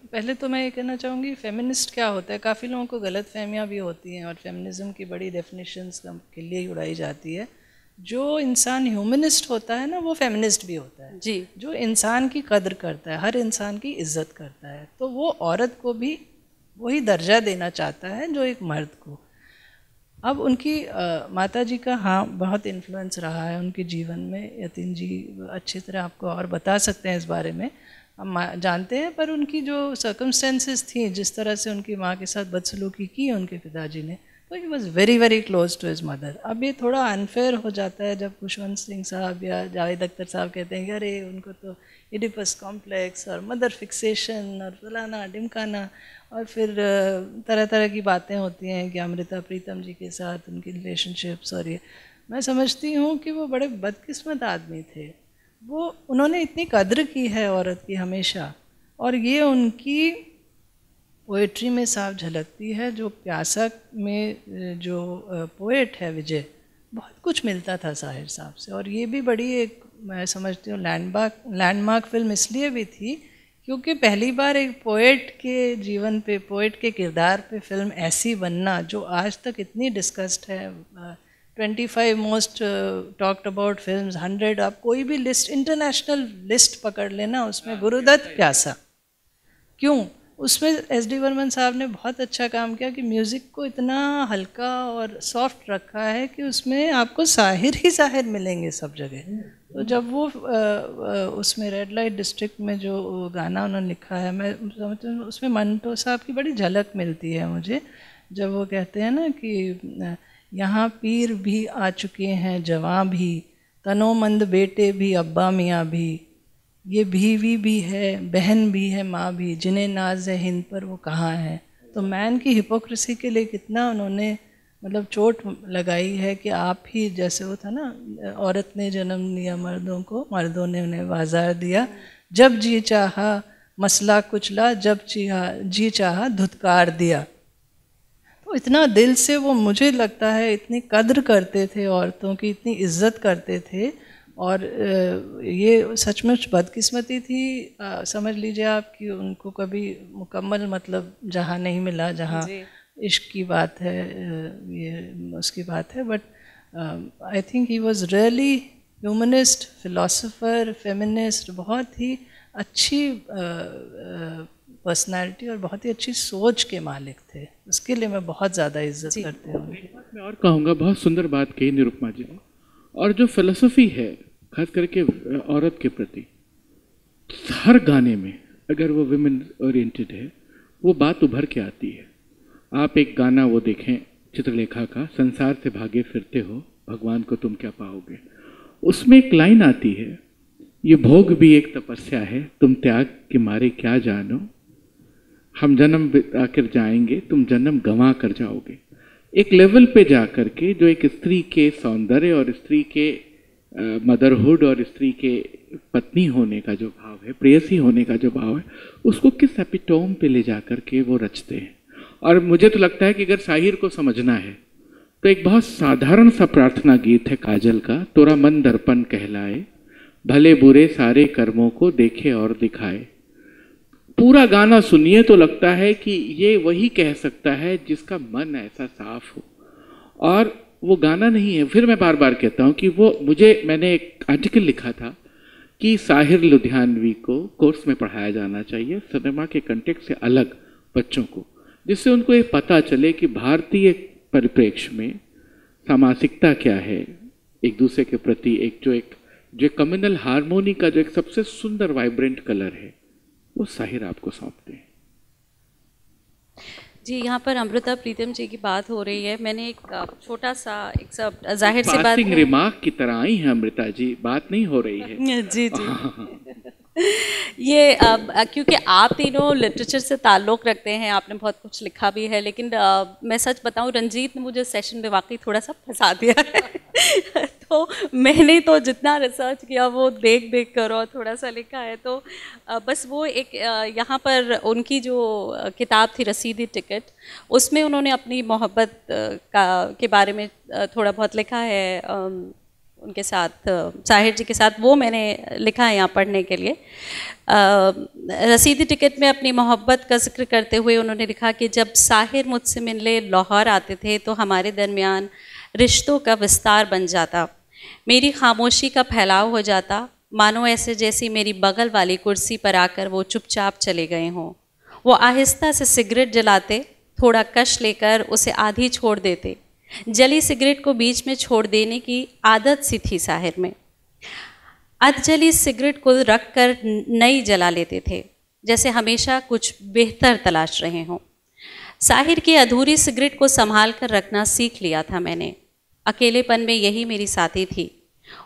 पहले तो मैं ये कहना चाहूँगी फेमिनिस्ट क्या होता है। काफ़ी लोगों को गलत फहमियाँ भी होती हैं और फेमिनिज़म की बड़ी डेफिनेशंस के लिए ही उड़ाई जाती है। जो इंसान ह्यूमनिस्ट होता है ना, वो फेमिनिस्ट भी होता है जी। जो इंसान की कदर करता है, हर इंसान की इज्जत करता है, तो वो औरत को भी वही दर्जा देना चाहता है जो एक मर्द को। अब उनकी माता जी का हाँ बहुत इन्फ्लुएंस रहा है उनके जीवन में। यतीन जी अच्छी तरह आपको और बता सकते हैं इस बारे में, हम जानते हैं, पर उनकी जो सर्कमस्टेंसेस थी, जिस तरह से उनकी माँ के साथ बदसलूकी की उनके पिताजी ने, तो he was very very close to his mother. अब ये थोड़ा अनफेयर हो जाता है जब खुशवंत सिंह साहब या जावेद अख्तर साहब कहते हैं कि अरे उनको तो इडिपस कॉम्प्लेक्स और मदर फिक्सेशन और फलाना ढिमकाना, और फिर तरह तरह की बातें होती हैं कि अमृता प्रीतम जी के साथ उनकी रिलेशनशिप्स। और ये मैं समझती हूँ कि वो बड़े बदकिस्मत आदमी थे, वो उन्होंने इतनी कद्र की है औरत की हमेशा, और ये उनकी पोएट्री में साफ झलकती है। जो प्यासा में जो पोएट है विजय, बहुत कुछ मिलता था साहिर साहब से, और ये भी बड़ी एक मैं समझती हूँ लैंडमार्क फिल्म इसलिए भी थी क्योंकि पहली बार एक पोएट के जीवन पे, पोएट के किरदार पे फिल्म ऐसी बनना जो आज तक इतनी डिस्कस्ड है। 25 मोस्ट टॉक्ड अबाउट फिल्म्स, 100, आप कोई भी लिस्ट, इंटरनेशनल लिस्ट पकड़ लेना, उसमें गुरुदत्त प्यासा। क्यों? उसमें एस.डी. बर्मन साहब ने बहुत अच्छा काम किया कि म्यूज़िक को इतना हल्का और सॉफ्ट रखा है कि उसमें आपको साहिर ही साहिर मिलेंगे सब जगह। तो जब वो उसमें रेड लाइट डिस्ट्रिक्ट में जो गाना उन्होंने लिखा है, मैं समझती हूँ उसमें मंटो साहब की बड़ी झलक मिलती है मुझे, जब वो कहते हैं ना कि यहाँ पीर भी आ चुके हैं जवां भी, तनोमंद बेटे भी अब्बा मियाँ भी, ये बीवी भी है, बहन भी है, माँ भी, जिन्हें नाज है हिंद पर वो कहाँ है। तो मैन की हिपोक्रेसी के लिए कितना उन्होंने मतलब चोट लगाई है कि आप ही, जैसे वो था ना, औरत ने जन्म दिया मर्दों को, मर्दों ने उन्हें बाजार दिया, जब जी चाहा मसला कुचला, जब जी चाहा धुतकार दिया। तो इतना दिल से वो, मुझे लगता है इतनी कद्र करते थे औरतों की, इतनी इज्जत करते थे। और ये सचमुच बदकिस्मती थी, समझ लीजिए आप, कि उनको कभी मुकम्मल मतलब जहाँ नहीं मिला, जहाँ इश्क की बात है, ये उसकी बात है। But I think he was really humanist, philosopher, feminist, बहुत ही अच्छी पर्सनालिटी और बहुत ही अच्छी सोच के मालिक थे। उसके लिए मैं बहुत ज़्यादा इज्जत करती हूँ। मैं और कहूँगा, बहुत सुंदर बात कही निरुपमा जी ने। और जो फिलोसफी है खास करके औरत के प्रति, हर गाने में अगर वो विमेन ओरिएंटेड है, वो बात उभर के आती है। आप एक गाना वो देखें चित्रलेखा का, संसार से भागे फिरते हो भगवान को तुम क्या पाओगे, उसमें एक लाइन आती है, ये भोग भी एक तपस्या है, तुम त्याग के मारे क्या जानो, हम जन्म आकर जाएंगे, तुम जन्म गंवा कर जाओगे। एक लेवल पे जा कर के जो एक स्त्री के सौंदर्य और स्त्री के मदरहुड और स्त्री के पत्नी होने का जो भाव है, प्रेयसी होने का जो भाव है, उसको किस एपिटोम पे ले जा कर के वो रचते हैं। और मुझे तो लगता है कि अगर साहिर को समझना है तो एक बहुत साधारण सा प्रार्थना गीत है काजल का, तोरा मन दर्पण कहलाए, भले बुरे सारे कर्मों को देखे और दिखाए। पूरा गाना सुनिए तो लगता है कि ये वही कह सकता है जिसका मन ऐसा साफ हो। और वो गाना नहीं है, फिर मैं बार बार कहता हूँ कि वो मैंने एक आर्टिकल लिखा था कि साहिर लुधियानवी को कोर्स में पढ़ाया जाना चाहिए, सिनेमा के कंटेक्स्ट से अलग बच्चों को, जिससे उनको ये पता चले कि भारतीय परिप्रेक्ष्य में सामासिकता क्या है, एक दूसरे के प्रति जो कम्युनल हार्मोनी का जो एक सबसे सुंदर वाइब्रेंट कलर है, वो साहिर आपको सौंपते हैं। जी, यहाँ पर अमृता प्रीतम जी की बात हो रही है। मैंने एक छोटा सा एक सब जाहिर सी बात पासिंग रिमार्क की तरह आई है अमृता जी, बात नहीं हो रही है। जी ये क्योंकि आप तीनों लिटरेचर से ताल्लुक़ रखते हैं, आपने बहुत कुछ लिखा भी है, लेकिन मैं सच बताऊं, रंजीत ने मुझे सेशन में वाकई थोड़ा सा फंसा दिया है। तो मैंने तो जितना रिसर्च किया वो देख कर और थोड़ा सा लिखा है। तो बस वो एक यहाँ पर उनकी जो किताब थी रसीदी टिकट, उसमें उन्होंने अपनी मोहब्बत के बारे में थोड़ा बहुत लिखा है उनके साथ, साहिर जी के साथ। वो मैंने लिखा है यहाँ पढ़ने के लिए। रसीदी टिकट में अपनी मोहब्बत का जिक्र करते हुए उन्होंने लिखा कि जब साहिर मुझसे मिलने लाहौर आते थे तो हमारे दरमियान रिश्तों का विस्तार बन जाता, मेरी खामोशी का फैलाव हो जाता, मानो ऐसे जैसी मेरी बगल वाली कुर्सी पर आकर वो चुपचाप चले गए हों। वो आहिस्ता से सिगरेट जलाते, थोड़ा कश लेकर उसे आधी छोड़ देते। जली सिगरेट को बीच में छोड़ देने की आदत सी थी साहिर में। अधजली सिगरेट को रख कर नई जला लेते थे, जैसे हमेशा कुछ बेहतर तलाश रहे हों। साहिर की अधूरी सिगरेट को संभाल कर रखना सीख लिया था मैंने। अकेलेपन में यही मेरी साथी थी।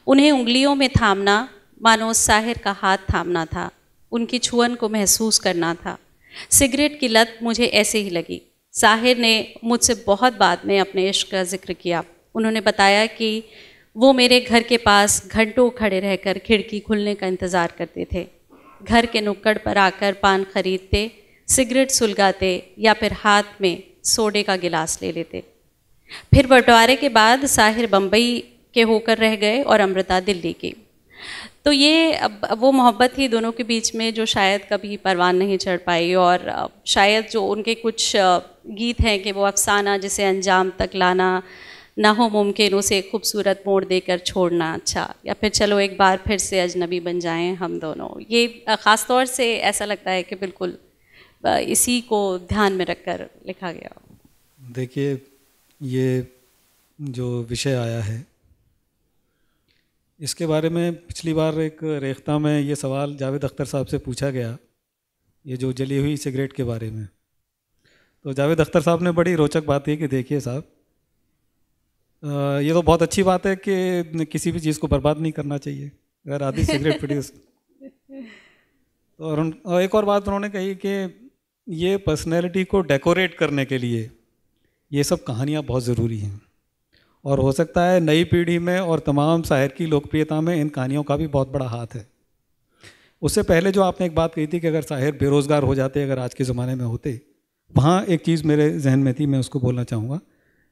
उन्हें उंगलियों में थामना मानो साहिर का हाथ थामना था, उनकी छुअन को महसूस करना था। सिगरेट की लत मुझे ऐसे ही लगी। साहिर ने मुझसे बहुत बाद में अपने इश्क का जिक्र किया। उन्होंने बताया कि वो मेरे घर के पास घंटों खड़े रहकर खिड़की खुलने का इंतज़ार करते थे। घर के नुक्कड़ पर आकर पान खरीदते, सिगरेट सुलगाते या फिर हाथ में सोडे का गिलास ले लेते। फिर बंटवारे के बाद साहिर बम्बई के होकर रह गए और अमृता दिल्ली की। तो ये अब वो मोहब्बत थी दोनों के बीच में जो शायद कभी परवान नहीं चढ़ पाई। और शायद जो उनके कुछ गीत हैं कि वो अफसाना जिसे अंजाम तक लाना, ना हो मुमकिन उसे खूबसूरत मोड़ देकर छोड़ना अच्छा, या फिर चलो एक बार फिर से अजनबी बन जाएं हम दोनों, ये ख़ास तौर से ऐसा लगता है कि बिल्कुल इसी को ध्यान में रखकर लिखा गया। देखिए, ये जो विषय आया है इसके बारे में पिछली बार एक रेख्ता में ये सवाल जावेद अख्तर साहब से पूछा गया, ये जो जली हुई सिगरेट के बारे में। तो जावेद अख्तर साहब ने बड़ी रोचक बात की कि देखिए साहब, ये तो बहुत अच्छी बात है कि किसी भी चीज़ को बर्बाद नहीं करना चाहिए, अगर आधी सिगरेट प्रोड्यूस। और एक और बात उन्होंने कही कि ये पर्सनैलिटी को डेकोरेट करने के लिए ये सब कहानियाँ बहुत ज़रूरी हैं, और हो सकता है नई पीढ़ी में और तमाम शायर की लोकप्रियता में इन कहानियों का भी बहुत बड़ा हाथ है। उससे पहले जो आपने एक बात कही थी कि अगर शायर बेरोज़गार हो जाते, अगर आज के ज़माने में होते, वहाँ एक चीज़ मेरे जहन में थी, मैं उसको बोलना चाहूँगा।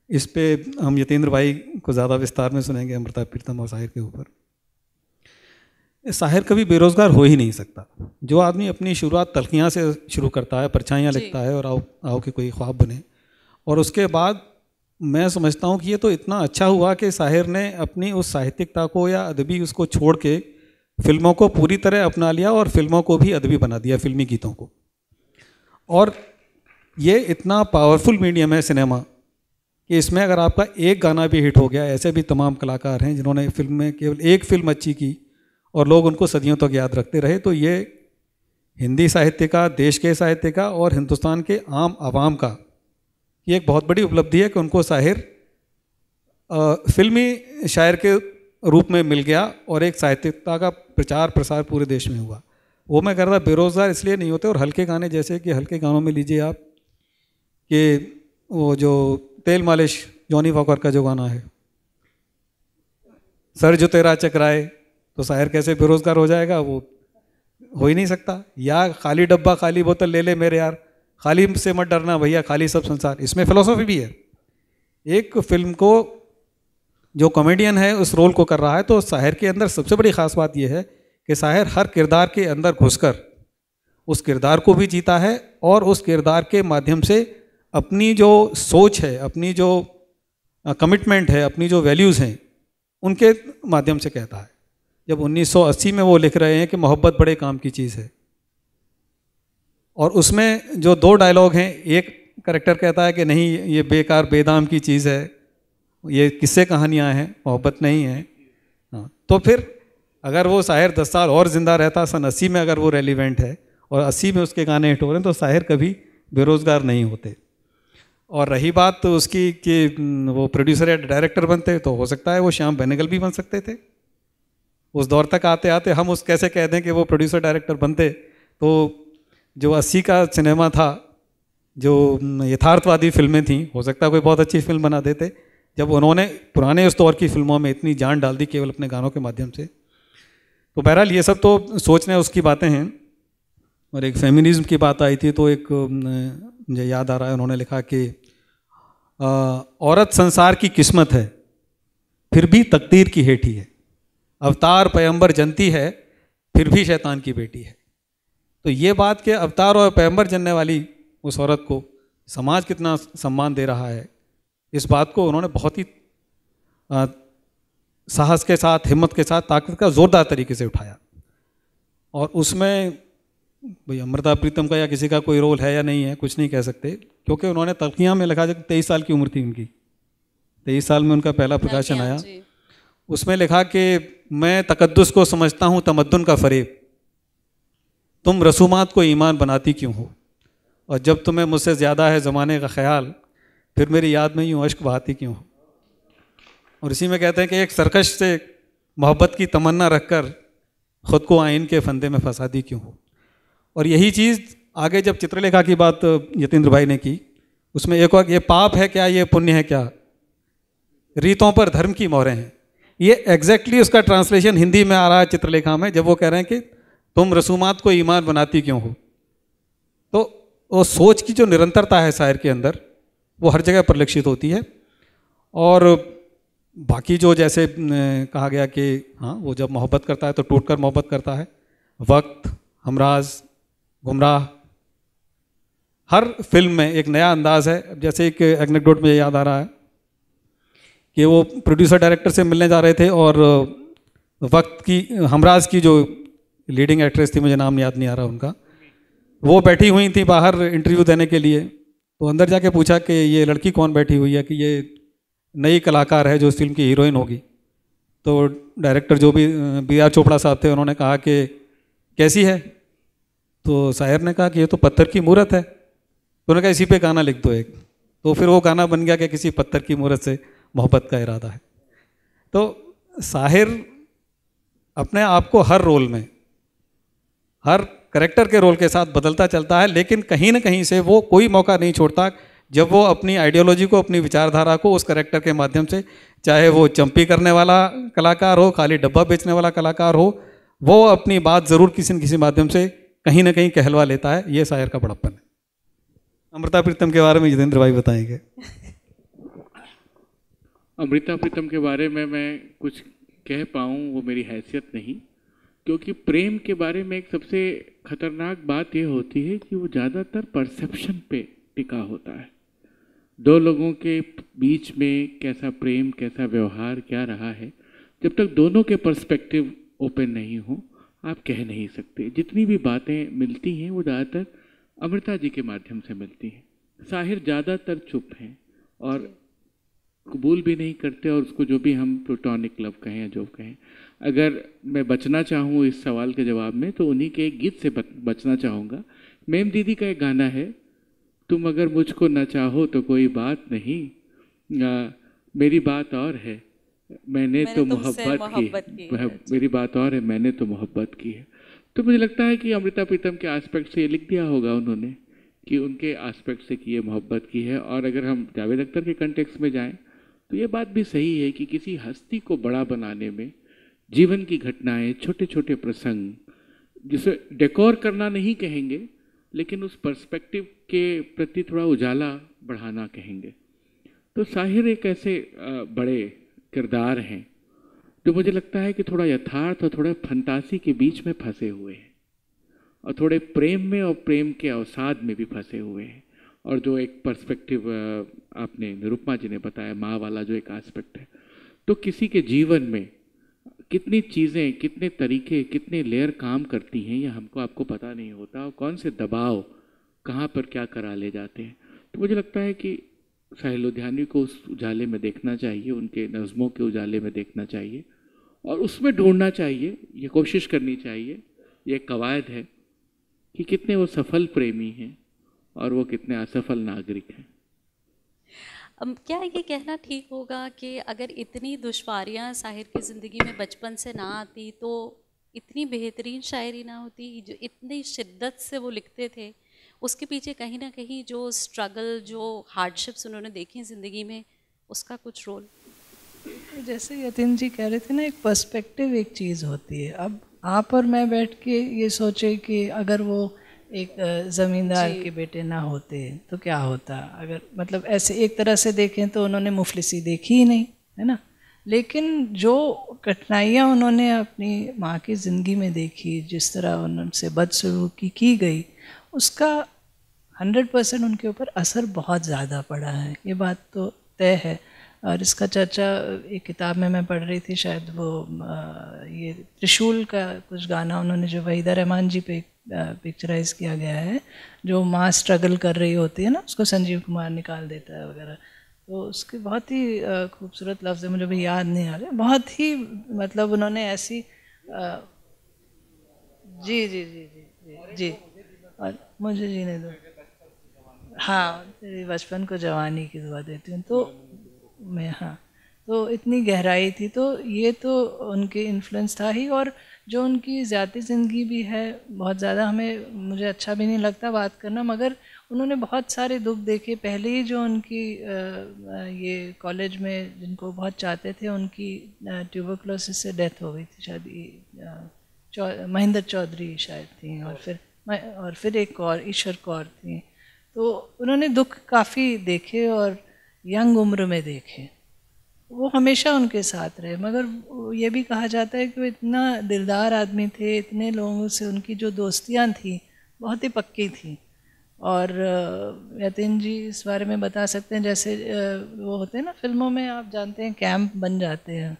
इस पे हम यतेंद्र भाई को ज़्यादा विस्तार में सुनेंगे, अमृता प्रीतम और शायर के ऊपर। शायर कभी बेरोज़गार हो ही नहीं सकता। जो आदमी अपनी शुरुआत तलखियाँ से शुरू करता है, परछाइयाँ लिखता है और आओ के कोई ख्वाब बने, और उसके बाद मैं समझता हूँ कि ये तो इतना अच्छा हुआ कि शायर ने अपनी उस साहित्यिकता को या अदबी उसको छोड़ के फिल्मों को पूरी तरह अपना लिया और फिल्मों को भी अदबी बना दिया, फिल्मी गीतों को। और ये इतना पावरफुल मीडियम है सिनेमा कि इसमें अगर आपका एक गाना भी हिट हो गया, ऐसे भी तमाम कलाकार हैं जिन्होंने फिल्म में केवल एक फिल्म अच्छी की और लोग उनको सदियों तक याद रखते रहे, तो ये हिंदी साहित्य का, देश के साहित्य का और हिंदुस्तान के आम आवाम का ये एक बहुत बड़ी उपलब्धि है कि उनको शायर फिल्मी शायर के रूप में मिल गया और एक साहित्यिकता का प्रचार प्रसार पूरे देश में हुआ। वो मैं कर रहा, बेरोज़गार इसलिए नहीं होते। और हल्के गाने, जैसे कि हल्के गानों में लीजिए आप कि वो जो तेल मालिश जॉनी वॉकर का जो गाना है, सर जो तेरा चकराए, तो शायर कैसे बेरोज़गार हो जाएगा? वो हो ही नहीं सकता। या खाली डब्बा खाली बोतल ले ले मेरे यार, खाली से मत डरना भैया, खाली सब संसार, इसमें फिलॉसफी भी है। एक फिल्म को जो कॉमेडियन है उस रोल को कर रहा है, तो शायर के अंदर सबसे बड़ी ख़ास बात यह है कि शायर हर किरदार के अंदर घुसकर उस किरदार को भी जीता है और उस किरदार के माध्यम से अपनी जो सोच है, अपनी जो कमिटमेंट है, अपनी जो वैल्यूज़ हैं, उनके माध्यम से कहता है। जब 1980 में वो लिख रहे हैं कि मोहब्बत बड़े काम की चीज़ है, और उसमें जो दो डायलॉग हैं, एक करेक्टर कहता है कि नहीं ये बेकार बेदाम की चीज़ है, ये किस्से कहानियाँ हैं, मोहब्बत नहीं है। हाँ, तो फिर अगर वो शायर 10 साल और ज़िंदा रहता, सन 80 में अगर वो रेलिवेंट है और 80 में उसके गाने हिट हो रहे हैं, तो शायर कभी बेरोज़गार नहीं होते। और रही बात तो उसकी कि वो प्रोड्यूसर या डायरेक्टर बनते, तो हो सकता है वो श्याम बेनेगल भी बन सकते थे। उस दौर तक आते आते हम उस कैसे कह दें कि वो प्रोड्यूसर डायरेक्टर बनते, तो जो 80 का सिनेमा था, जो यथार्थवादी फिल्में थीं, हो सकता है कोई बहुत अच्छी फिल्म बना देते, जब उन्होंने पुराने उस दौर की फिल्मों में इतनी जान डाल दी केवल अपने गानों के माध्यम से। तो बहरहाल ये सब तो सोचने उसकी बातें हैं। और एक फेमिनिज्म की बात आई थी, तो एक मुझे याद आ रहा है, उन्होंने लिखा कि औरत संसार की किस्मत है, फिर भी तकदीर की हेठी है, अवतार पैगंबर जनती है, फिर भी शैतान की बेटी है। तो ये बात कि अवतार और पैगंबर जनने वाली उस औरत को समाज कितना सम्मान दे रहा है, इस बात को उन्होंने बहुत ही साहस के साथ, हिम्मत के साथ, ताकत का ज़ोरदार तरीके से उठाया। और उसमें भाई अमृता प्रीतम का या किसी का कोई रोल है या नहीं है, कुछ नहीं कह सकते, क्योंकि उन्होंने तलखियाँ में लिखा, जब 23 साल की उम्र थी उनकी, 23 साल में उनका पहला प्रकाशन आया, उसमें लिखा कि मैं तकद्दुस को समझता हूँ तमद्दुन का फरेब, तुम रसूमात को ईमान बनाती क्यों हो, और जब तुम्हें मुझसे ज़्यादा है ज़माने का ख्याल, फिर मेरी याद में यूँ अश्क बहाती क्यों हो। और इसी में कहते हैं कि एक सरकश से मोहब्बत की तमन्ना रखकर ख़ुद को आइन के फंदे में फंसा दी क्यों हो। और यही चीज़ आगे जब चित्रलेखा की बात यतेंद्र भाई ने की, उसमें एक वक्त ये पाप है क्या, ये पुण्य है क्या, रीतों पर धर्म की मोहरें हैं, ये एग्जैक्टली उसका ट्रांसलेशन हिंदी में आ रहा है चित्रलेखा में, जब वो कह रहे हैं कि तुम रसूमात को ईमान बनाती क्यों हो। तो वो सोच की जो निरंतरता है शायर के अंदर, वो हर जगह परिलक्षित होती है। और बाकी जो जैसे कहा गया कि हाँ, वो जब मोहब्बत करता है तो टूटकर मोहब्बत करता है, वक्त, हमराज, गुमराह, हर फिल्म में एक नया अंदाज है। जैसे एक एनेक्डोट में याद आ रहा है कि वो प्रोड्यूसर डायरेक्टर से मिलने जा रहे थे, और वक्त की, हमराज की जो लीडिंग एक्ट्रेस थी, मुझे नाम याद नहीं आ रहा उनका, वो बैठी हुई थी बाहर इंटरव्यू देने के लिए। तो अंदर जाके पूछा कि ये लड़की कौन बैठी हुई है, कि ये नई कलाकार है जो इस फिल्म की हीरोइन होगी। तो डायरेक्टर जो भी B.R. चोपड़ा साहब थे, उन्होंने कहा कि कैसी है, तो शायर ने कहा कि ये तो पत्थर की मूरत है। तो उन्होंने कहा इसी पे गाना लिख दो एक। तो फिर वो गाना बन गया कि किसी पत्थर की मूरत से मोहब्बत का इरादा है। तो साहिर अपने आप को हर रोल में, हर करेक्टर के रोल के साथ बदलता चलता है, लेकिन कहीं ना कहीं से वो कोई मौका नहीं छोड़ता जब वो अपनी आइडियोलॉजी को, अपनी विचारधारा को उस करेक्टर के माध्यम से, चाहे वो चंपी करने वाला कलाकार हो, खाली डब्बा बेचने वाला कलाकार हो, वो अपनी बात ज़रूर किसी न किसी माध्यम से कहीं ना कहीं कहलवा लेता है। ये शायर का बड़प्पन है। अमृता प्रीतम के बारे में जितेंद्र भाई बताएंगे। अमृता प्रीतम के बारे में मैं कुछ कह पाऊँ वो मेरी हैसियत नहीं, क्योंकि प्रेम के बारे में एक सबसे खतरनाक बात ये होती है कि वो ज़्यादातर परसेप्शन पे टिका होता है। दो लोगों के बीच में कैसा प्रेम, कैसा व्यवहार क्या रहा है, जब तक दोनों के पर्सपेक्टिव ओपन नहीं हो आप कह नहीं सकते। जितनी भी बातें मिलती हैं वो ज़्यादातर अमृता जी के माध्यम से मिलती हैं। साहिर ज़्यादातर चुप हैं और कबूल भी नहीं करते, और उसको जो भी हम प्लूटोनिक लव कहें या जो कहें, अगर मैं बचना चाहूँ इस सवाल के जवाब में तो उन्हीं के एक गीत से बचना चाहूँगा। मेम दीदी का एक गाना है, तुम अगर मुझको न चाहो तो कोई बात नहीं, मेरी बात और है मैंने तो मोहब्बत की, मेरी बात और है मैंने तो मोहब्बत की है। तो मुझे लगता है कि अमृता प्रीतम के एस्पेक्ट से ये लिख दिया होगा उन्होंने कि उनके एस्पेक्ट से कि ये मोहब्बत की है। और अगर हम जावेद अख्तर के कंटेक्स्ट में जाएं तो ये बात भी सही है कि किसी हस्ती को बड़ा बनाने में जीवन की घटनाएं, छोटे छोटे प्रसंग, जिसे डेकोर करना नहीं कहेंगे लेकिन उस पर्सपेक्टिव के प्रति थोड़ा उजाला बढ़ाना कहेंगे। तो साहिर एक ऐसे बड़े किरदार हैं जो मुझे लगता है कि थोड़ा यथार्थ और थोड़ा फंतासी के बीच में फंसे हुए हैं, और थोड़े प्रेम में और प्रेम के अवसाद में भी फंसे हुए हैं। और जो एक पर्सपेक्टिव आपने निरुपमा जी ने बताया, माँ वाला जो एक एस्पेक्ट है, तो किसी के जीवन में कितनी चीज़ें, कितने तरीके, कितने लेयर काम करती हैं ये हमको आपको पता नहीं होता, और कौन से दबाव कहाँ पर क्या करा ले जाते हैं। तो मुझे लगता है कि साहिर लुधियानवी को उस उजाले में देखना चाहिए, उनके नज़्मों के उजाले में देखना चाहिए और उसमें ढूंढना चाहिए, ये कोशिश करनी चाहिए, ये कवायद है कि कितने वो सफल प्रेमी हैं और वो कितने असफल नागरिक हैं। क्या ये कहना ठीक होगा कि अगर इतनी दुश्वारियां साहिर की ज़िंदगी में बचपन से ना आती तो इतनी बेहतरीन शायरी ना होती, जो इतनी शिद्दत से वो लिखते थे, उसके पीछे कहीं ना कहीं जो स्ट्रगल, जो हार्डशिप्स उन्होंने देखी ज़िंदगी में, उसका कुछ रोल? जैसे यतीन जी कह रहे थे ना, एक पर्सपेक्टिव एक चीज़ होती है। अब आप और मैं बैठ के ये सोचे कि अगर वो एक ज़मींदार के बेटे ना होते तो क्या होता, अगर मतलब ऐसे एक तरह से देखें तो उन्होंने मुफलिसी देखी ही नहीं, है ना। लेकिन जो कठिनाइयाँ उन्होंने अपनी माँ की ज़िंदगी में देखी, जिस तरह उनसे बदसलूकी की गई, उसका 100% उनके ऊपर असर बहुत ज़्यादा पड़ा है, ये बात तो तय है। और इसका चर्चा एक किताब में मैं पढ़ रही थी, शायद वो ये त्रिशूल का कुछ गाना उन्होंने जो वहीदा रहमान जी पे पिक्चराइज किया गया है, जो माँ स्ट्रगल कर रही होती है ना, उसको संजीव कुमार निकाल देता है वगैरह, तो उसके बहुत ही खूबसूरत लफ्ज़ है, मुझे भी याद नहीं आ रहे, बहुत ही मतलब उन्होंने ऐसी जी जी जी जी जी जी और मुझे जीने दो, हाँ तेरी बचपन को जवानी की दुआ देती हूँ, तो मैं, हाँ, तो इतनी गहराई थी। तो ये तो उनके इन्फ्लुएंस था ही, और जो उनकी ज़ाती ज़िंदगी भी है बहुत ज़्यादा, हमें, मुझे अच्छा भी नहीं लगता बात करना, मगर उन्होंने बहुत सारे दुख देखे। पहले ही जो उनकी ये कॉलेज में जिनको बहुत चाहते थे, उनकी ट्यूबरक्लोसिस से डेथ हो गई थी, शायद महेंद्र चौधरी शायद थी, और फिर एक और ईश्वर कौर थी। तो उन्होंने दुख काफ़ी देखे और यंग उम्र में देखे, वो हमेशा उनके साथ रहे। मगर ये भी कहा जाता है कि वो इतना दिलदार आदमी थे, इतने लोगों से उनकी जो दोस्तियाँ थी बहुत ही पक्की थी। और यतीन जी इस बारे में बता सकते हैं, जैसे वो होते हैं ना फिल्मों में, आप जानते हैं कैंप बन जाते हैं,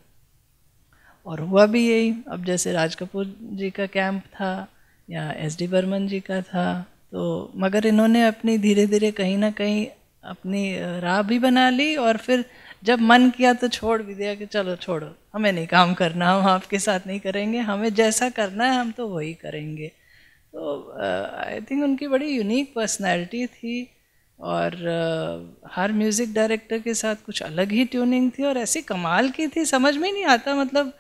और हुआ भी यही। अब जैसे राज कपूर जी का कैंप था या एस.डी. बर्मन जी का था, तो मगर इन्होंने अपनी धीरे धीरे कहीं ना कहीं अपनी राह भी बना ली, और फिर जब मन किया तो छोड़ भी दिया कि चलो छोड़ो, हमें नहीं काम करना, हम आपके साथ नहीं करेंगे, हमें जैसा करना है हम तो वही करेंगे। तो आई थिंक उनकी बड़ी यूनिक पर्सनैलिटी थी, और हर म्यूज़िक डायरेक्टर के साथ कुछ अलग ही ट्यूनिंग थी और ऐसी कमाल की थी, समझ में नहीं आता। मतलब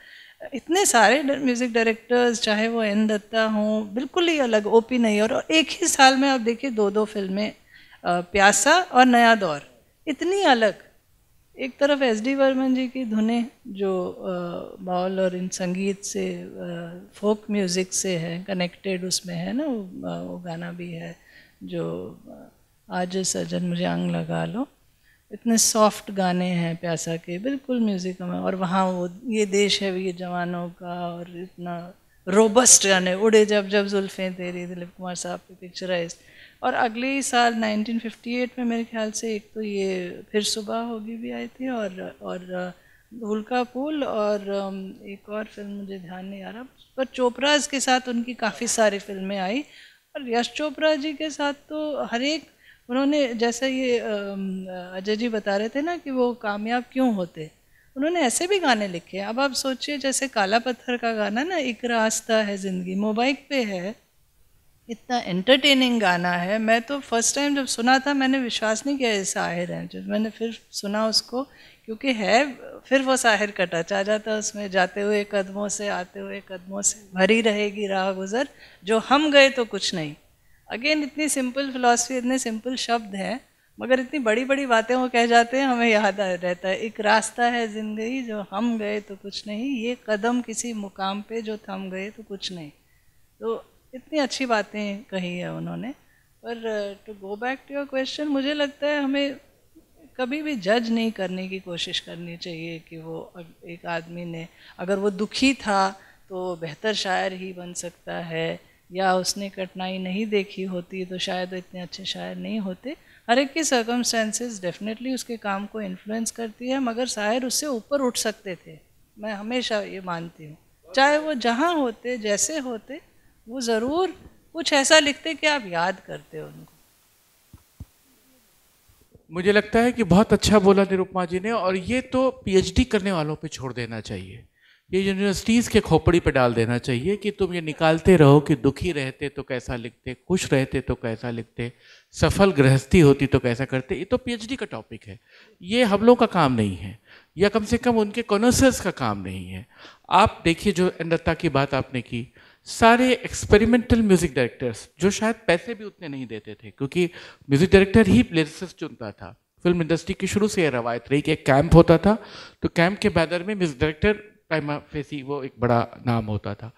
इतने सारे म्यूज़िक डायरेक्टर्स, चाहे वो एन दत्ता हों, बिल्कुल ही अलग, ओपी नैयर, और एक ही साल में आप देखिए दो फिल्में, प्यासा और नया दौर, इतनी अलग। एक तरफ एस डी बर्मन जी की धुनें जो बाउल और इन संगीत से, फोक म्यूज़िक से है कनेक्टेड, उसमें है ना वो गाना भी है जो आज सजन मुझे अंग लगा लो, इतने सॉफ्ट गाने हैं प्यासा के, बिल्कुल म्यूज़िक में। और वहाँ वो ये देश है वीर जवानों का, और इतना रोबस्ट गाने, उड़े जब जब जुल्फ़ें तेरी, दिलीप कुमार साहब की पिक्चराइज। और अगले ही साल 1958 में मेरे ख्याल से एक तो ये फिर सुबह होगी भी आई थी, और धूल का पुल, और एक और फिल्म मुझे ध्यान नहीं आ रहा, पर चोपड़ाज के साथ उनकी काफ़ी सारी फिल्में आई। और यश चोपड़ा जी के साथ तो हर एक, उन्होंने जैसे ये अजय जी बता रहे थे ना कि वो कामयाब क्यों होते, उन्होंने ऐसे भी गाने लिखे हैं। अब आप सोचिए जैसे काला पत्थर का गाना ना, एक रास्ता है ज़िंदगी, मोबाइल पे है, इतना एंटरटेनिंग गाना है। मैं तो फर्स्ट टाइम जब सुना था मैंने विश्वास नहीं किया ये साहिर है, जब मैंने फिर सुना उसको, क्योंकि है फिर वो साहिर का टच आ जाता है उसमें, जाते हुए कदमों से आते हुए कदमों से भरी रहेगी राह गुज़र, जो हम गए तो कुछ नहीं। अगेन इतनी सिंपल फिलॉसफी, इतने सिंपल शब्द हैं, मगर इतनी बड़ी बड़ी बातें वो कह जाते हैं, हमें याद रहता है। एक रास्ता है ज़िंदगी जो हम गए तो कुछ नहीं, ये कदम किसी मुकाम पे जो थम गए तो कुछ नहीं। तो इतनी अच्छी बातें कही है उन्होंने। पर to go back to your question, मुझे लगता है हमें कभी भी जज नहीं करने की कोशिश करनी चाहिए कि वो एक आदमी ने, अगर वो दुखी था तो बेहतर शायर ही बन सकता है, या उसने कठिनाई नहीं देखी होती तो शायद इतने अच्छे शायर नहीं होते। हर एक की सर्कमस्टेंसेस डेफिनेटली उसके काम को इन्फ्लुएंस करती है, मगर शायर उससे ऊपर उठ सकते थे, मैं हमेशा ये मानती हूँ। चाहे वो जहाँ होते, जैसे होते, वो ज़रूर कुछ ऐसा लिखते कि आप याद करते उनको। मुझे लगता है कि बहुत अच्छा बोला निरुपमा जी ने, और ये तो पीएचडी करने वालों पे छोड़ देना चाहिए, ये यूनिवर्सिटीज़ के खोपड़ी पे डाल देना चाहिए कि तुम ये निकालते रहो कि दुखी रहते तो कैसा लिखते, खुश रहते तो कैसा लिखते, सफल गृहस्थी होती तो कैसा करते। ये तो पीएचडी का टॉपिक है, ये हम लोग का काम नहीं है, या कम से कम उनके कॉनर्सर्स का काम नहीं है। आप देखिए जो एन दत्ता की बात आपने की, सारे एक्सपेरिमेंटल म्यूजिक डायरेक्टर्स जो शायद पैसे भी उतने नहीं देते थे, क्योंकि म्यूजिक डायरेक्टर ही लिरिसिस्ट चुनता था। फिल्म इंडस्ट्री की शुरू से यह रवायत रही कि एक कैंप होता था, तो कैंप के बैनर में म्यूजिक डायरेक्टर प्राइमा फेसी वो एक बड़ा नाम होता था,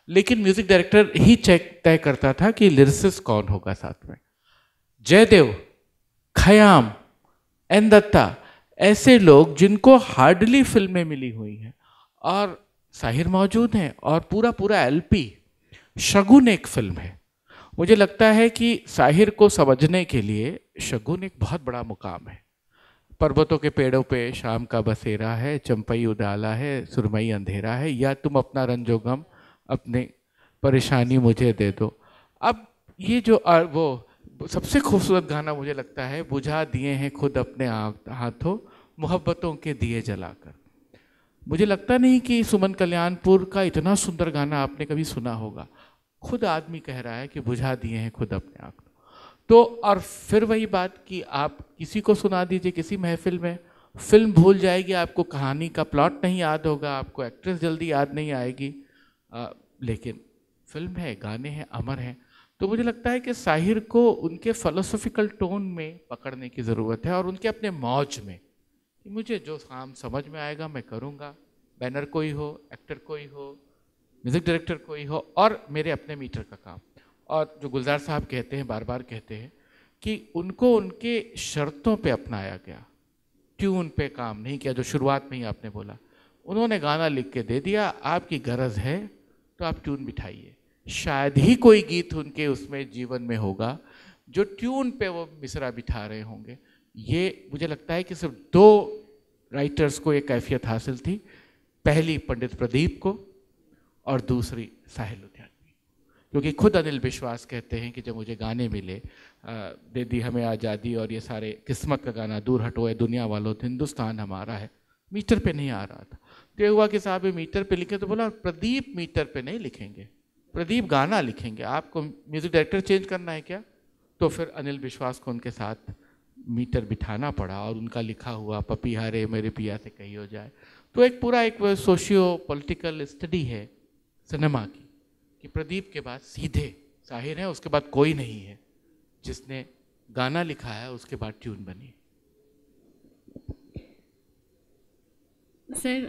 लेकिन म्यूजिक डायरेक्टर ही तय करता था कि लिरिसिस्ट कौन होगा साथ में। जयदेव, खयाम, एन दत्ता, ऐसे लोग जिनको हार्डली फिल्में मिली हुई हैं, और साहिर मौजूद हैं, और पूरा पूरा एलपी। शगुन एक फिल्म है, मुझे लगता है कि साहिर को समझने के लिए शगुन एक बहुत बड़ा मुकाम है। पर्वतों के पेड़ों पे शाम का बसेरा है, चंपई उदाला है, सुरमई अंधेरा है, या तुम अपना रंजो गम अपने परेशानी मुझे दे दो। अब ये जो वो सबसे खूबसूरत गाना मुझे लगता है, बुझा दिए हैं खुद अपने हाथों मोहब्बतों के दिए जलाकर। मुझे लगता नहीं कि सुमन कल्याणपुर का इतना सुंदर गाना आपने कभी सुना होगा। खुद आदमी कह रहा है कि बुझा दिए हैं खुद अपने आँख। तो और फिर वही बात कि आप किसी को सुना दीजिए किसी महफिल में, फिल्म भूल जाएगी, आपको कहानी का प्लॉट नहीं याद होगा, आपको एक्ट्रेस जल्दी याद नहीं आएगी, लेकिन फिल्म है, गाने हैं, अमर हैं। तो मुझे लगता है कि साहिर को उनके फिलोसॉफिकल टोन में पकड़ने की ज़रूरत है, और उनके अपने मौज में कि मुझे जो काम समझ में आएगा मैं करूँगा, बैनर कोई हो, एक्टर कोई हो, म्यूज़िक डायरेक्टर कोई हो, और मेरे अपने मीटर का काम। और जो गुलजार साहब कहते हैं, बार बार कहते हैं कि उनको उनके शर्तों पे अपनाया गया, ट्यून पे काम नहीं किया, जो शुरुआत में ही आपने बोला। उन्होंने गाना लिख के दे दिया, आपकी गरज है तो आप ट्यून बिठाइए। शायद ही कोई गीत उनके उसमें जीवन में होगा जो ट्यून पे वो मिसरा बिठा रहे होंगे। ये मुझे लगता है कि सिर्फ 2 राइटर्स को ये कैफियत हासिल थी, पहली पंडित प्रदीप को और दूसरी साहिल लुधियानवी। क्योंकि खुद अनिल विश्वास कहते हैं कि जब मुझे गाने मिले, दे दी हमें आज़ादी और ये सारे किस्मत का गाना, दूर हटो ए दुनिया वालों हिंदुस्तान हमारा है, मीटर पे नहीं आ रहा था। तो ये हुआ कि साहब मीटर पे लिखे, तो बोला प्रदीप मीटर पे नहीं लिखेंगे, प्रदीप गाना लिखेंगे, आपको म्यूज़िक डायरेक्टर चेंज करना है क्या? तो फिर अनिल विश्वास को उनके साथ मीटर बिठाना पड़ा और उनका लिखा हुआ पपीहारे मेरे पिया से कही हो जाए। तो एक पूरा एक सोशियो पॉलिटिकल स्टडी है सिनेमा की कि प्रदीप के बाद सीधे साहिर है, उसके बाद कोई नहीं है जिसने गाना लिखा है, उसके बाद ट्यून बनी। सर,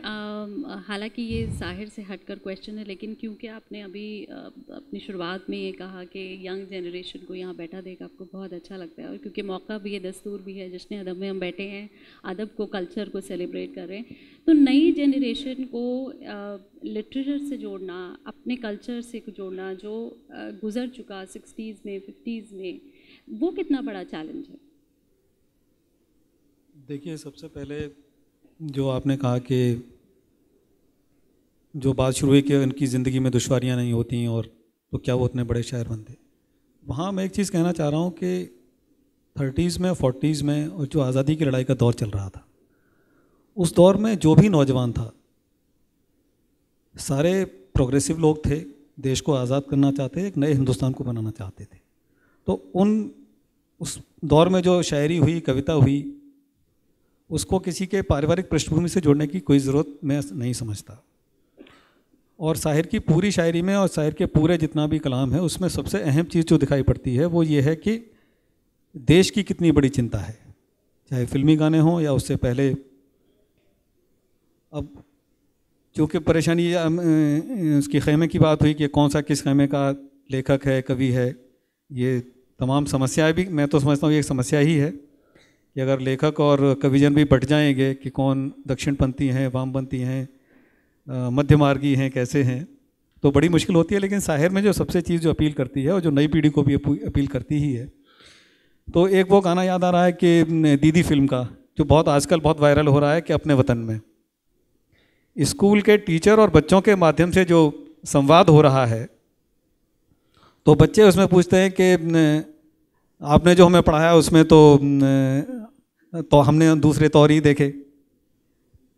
हालांकि ये साहिर से हटकर क्वेश्चन है, लेकिन क्योंकि आपने अभी अपनी शुरुआत में ये कहा कि यंग जनरेशन को यहाँ बैठा देख आपको बहुत अच्छा लगता है, और क्योंकि मौका भी है, दस्तूर भी है, जश्न अदब में हम बैठे हैं, अदब को, कल्चर को सेलिब्रेट कर रहे हैं, तो नई जनरेशन को लिटरेचर से जोड़ना, अपने कल्चर से जोड़ना जो गुज़र चुका 60s में 50s में, वो कितना बड़ा चैलेंज है? देखिए, सबसे पहले जो आपने कहा कि जो बात शुरू हुई कि उनकी ज़िंदगी में दुश्वारियां नहीं होती और तो क्या वो उतने बड़े शायर बनते, वहाँ मैं एक चीज़ कहना चाह रहा हूँ कि 30s में 40s में और जो आज़ादी की लड़ाई का दौर चल रहा था, उस दौर में जो भी नौजवान था सारे प्रोग्रेसिव लोग थे, देश को आज़ाद करना चाहते, एक नए हिंदुस्तान को बनाना चाहते थे। तो उस दौर में जो शायरी हुई, कविता हुई, उसको किसी के पारिवारिक पृष्ठभूमि से जोड़ने की कोई ज़रूरत मैं नहीं समझता। और शायर की पूरी शायरी में और शायर के पूरे जितना भी कलाम है उसमें सबसे अहम चीज़ जो दिखाई पड़ती है वो ये है कि देश की कितनी बड़ी चिंता है, चाहे फिल्मी गाने हों या उससे पहले। अब चूँकि परेशानी उसकी ख़ैमे की बात हुई कि कौन सा किस ख़ैमे का लेखक है, कवि है, ये तमाम समस्याएं भी मैं तो समझता हूँ ये एक समस्या ही है कि अगर लेखक और कविजन भी बट जाएंगे कि कौन दक्षिणपंथी हैं, वामपंथी हैं, मध्य मार्गी हैं, कैसे हैं, तो बड़ी मुश्किल होती है। लेकिन शायर में जो सबसे चीज़ जो अपील करती है और जो नई पीढ़ी को भी अपील करती ही है, तो एक वो गाना याद आ रहा है कि दीदी फिल्म का, जो बहुत आजकल बहुत वायरल हो रहा है कि अपने वतन में स्कूल के टीचर और बच्चों के माध्यम से जो संवाद हो रहा है, तो बच्चे उसमें पूछते हैं कि आपने जो हमें पढ़ाया उसमें तो हमने दूसरे तौर ही देखे।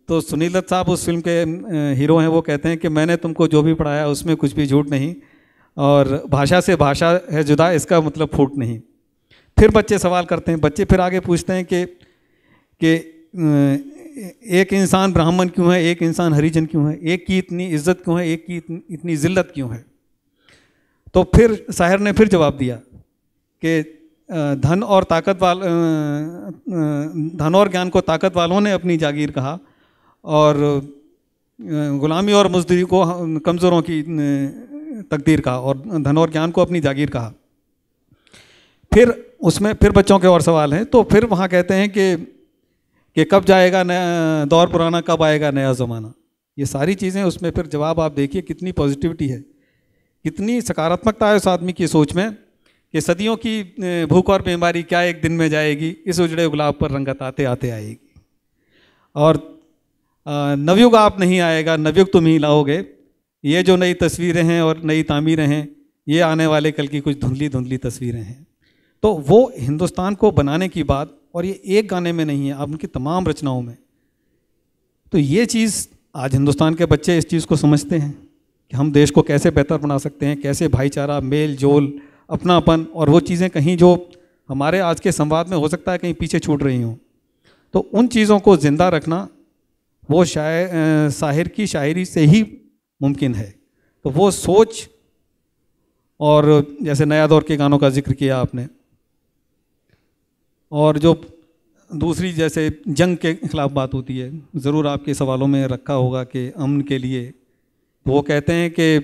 तो सुनील दत्त साहब उस फिल्म के हीरो हैं, वो कहते हैं कि मैंने तुमको जो भी पढ़ाया उसमें कुछ भी झूठ नहीं, और भाषा से भाषा है जुदा, इसका मतलब फूट नहीं। फिर बच्चे सवाल करते हैं, बच्चे फिर आगे पूछते हैं कि एक इंसान ब्राह्मण क्यों है, एक इंसान हरिजन क्यों है, एक की इतनी इज्जत क्यों है, एक की इतनी ज़िल्लत क्यों है। तो फिर शायर ने फिर जवाब दिया कि धन और ज्ञान को ताकत वालों ने अपनी जागीर कहा, और गुलामी और मजदूरी को कमज़ोरों की तकदीर कहा, और धन और ज्ञान को अपनी जागीर कहा। फिर उसमें फिर बच्चों के और सवाल हैं, तो फिर वहाँ कहते हैं कि कब जाएगा नया दौर पुराना, कब आएगा नया ज़माना। ये सारी चीज़ें उसमें फिर जवाब आप देखिए कितनी पॉजिटिविटी है, कितनी सकारात्मकता है उस आदमी की सोच में कि सदियों की भूख और बीमारी क्या एक दिन में जाएगी, इस उजड़े गुलाब पर रंगत आते आते आएगी, और नवयुग आप नहीं आएगा, नवयुग तुम ही लाओगे। ये जो नई तस्वीरें हैं और नई तामीरें हैं, ये आने वाले कल की कुछ धुंधली धुंधली तस्वीरें हैं। तो वो हिंदुस्तान को बनाने की बात, और ये एक गाने में नहीं है, आप उनकी तमाम रचनाओं में। तो ये चीज़ आज हिंदुस्तान के बच्चे इस चीज़ को समझते हैं कि हम देश को कैसे बेहतर बना सकते हैं, कैसे भाईचारा, मेल जोल, अपनापन, और वो चीज़ें कहीं जो हमारे आज के संवाद में हो सकता है कहीं पीछे छूट रही हों, तो उन चीज़ों को ज़िंदा रखना वो शायर की शायरी से ही मुमकिन है। तो वो सोच, और जैसे नया दौर के गानों का जिक्र किया आपने, और जो दूसरी जैसे जंग के खिलाफ बात होती है, ज़रूर आपके सवालों में रखा होगा कि अमन के लिए, तो वो कहते हैं कि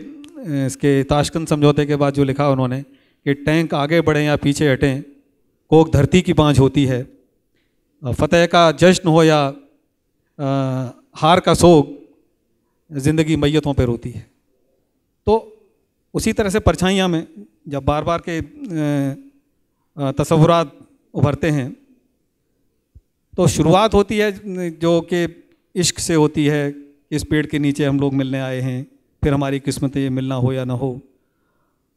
इसके ताशकंद समझौते के बाद जो लिखा उन्होंने कि टैंक आगे बढ़ें या पीछे हटें, कोक धरती की बाँझ होती है, फतेह का जश्न हो या हार का सोग, ज़िंदगी मैयतों पर रोती है। तो उसी तरह से परछाइयाँ में जब बार बार के तसव्वुरात उभरते हैं, तो शुरुआत होती है जो कि इश्क से होती है, इस पेड़ के नीचे हम लोग मिलने आए हैं, फिर हमारी किस्मत ये मिलना हो या ना हो,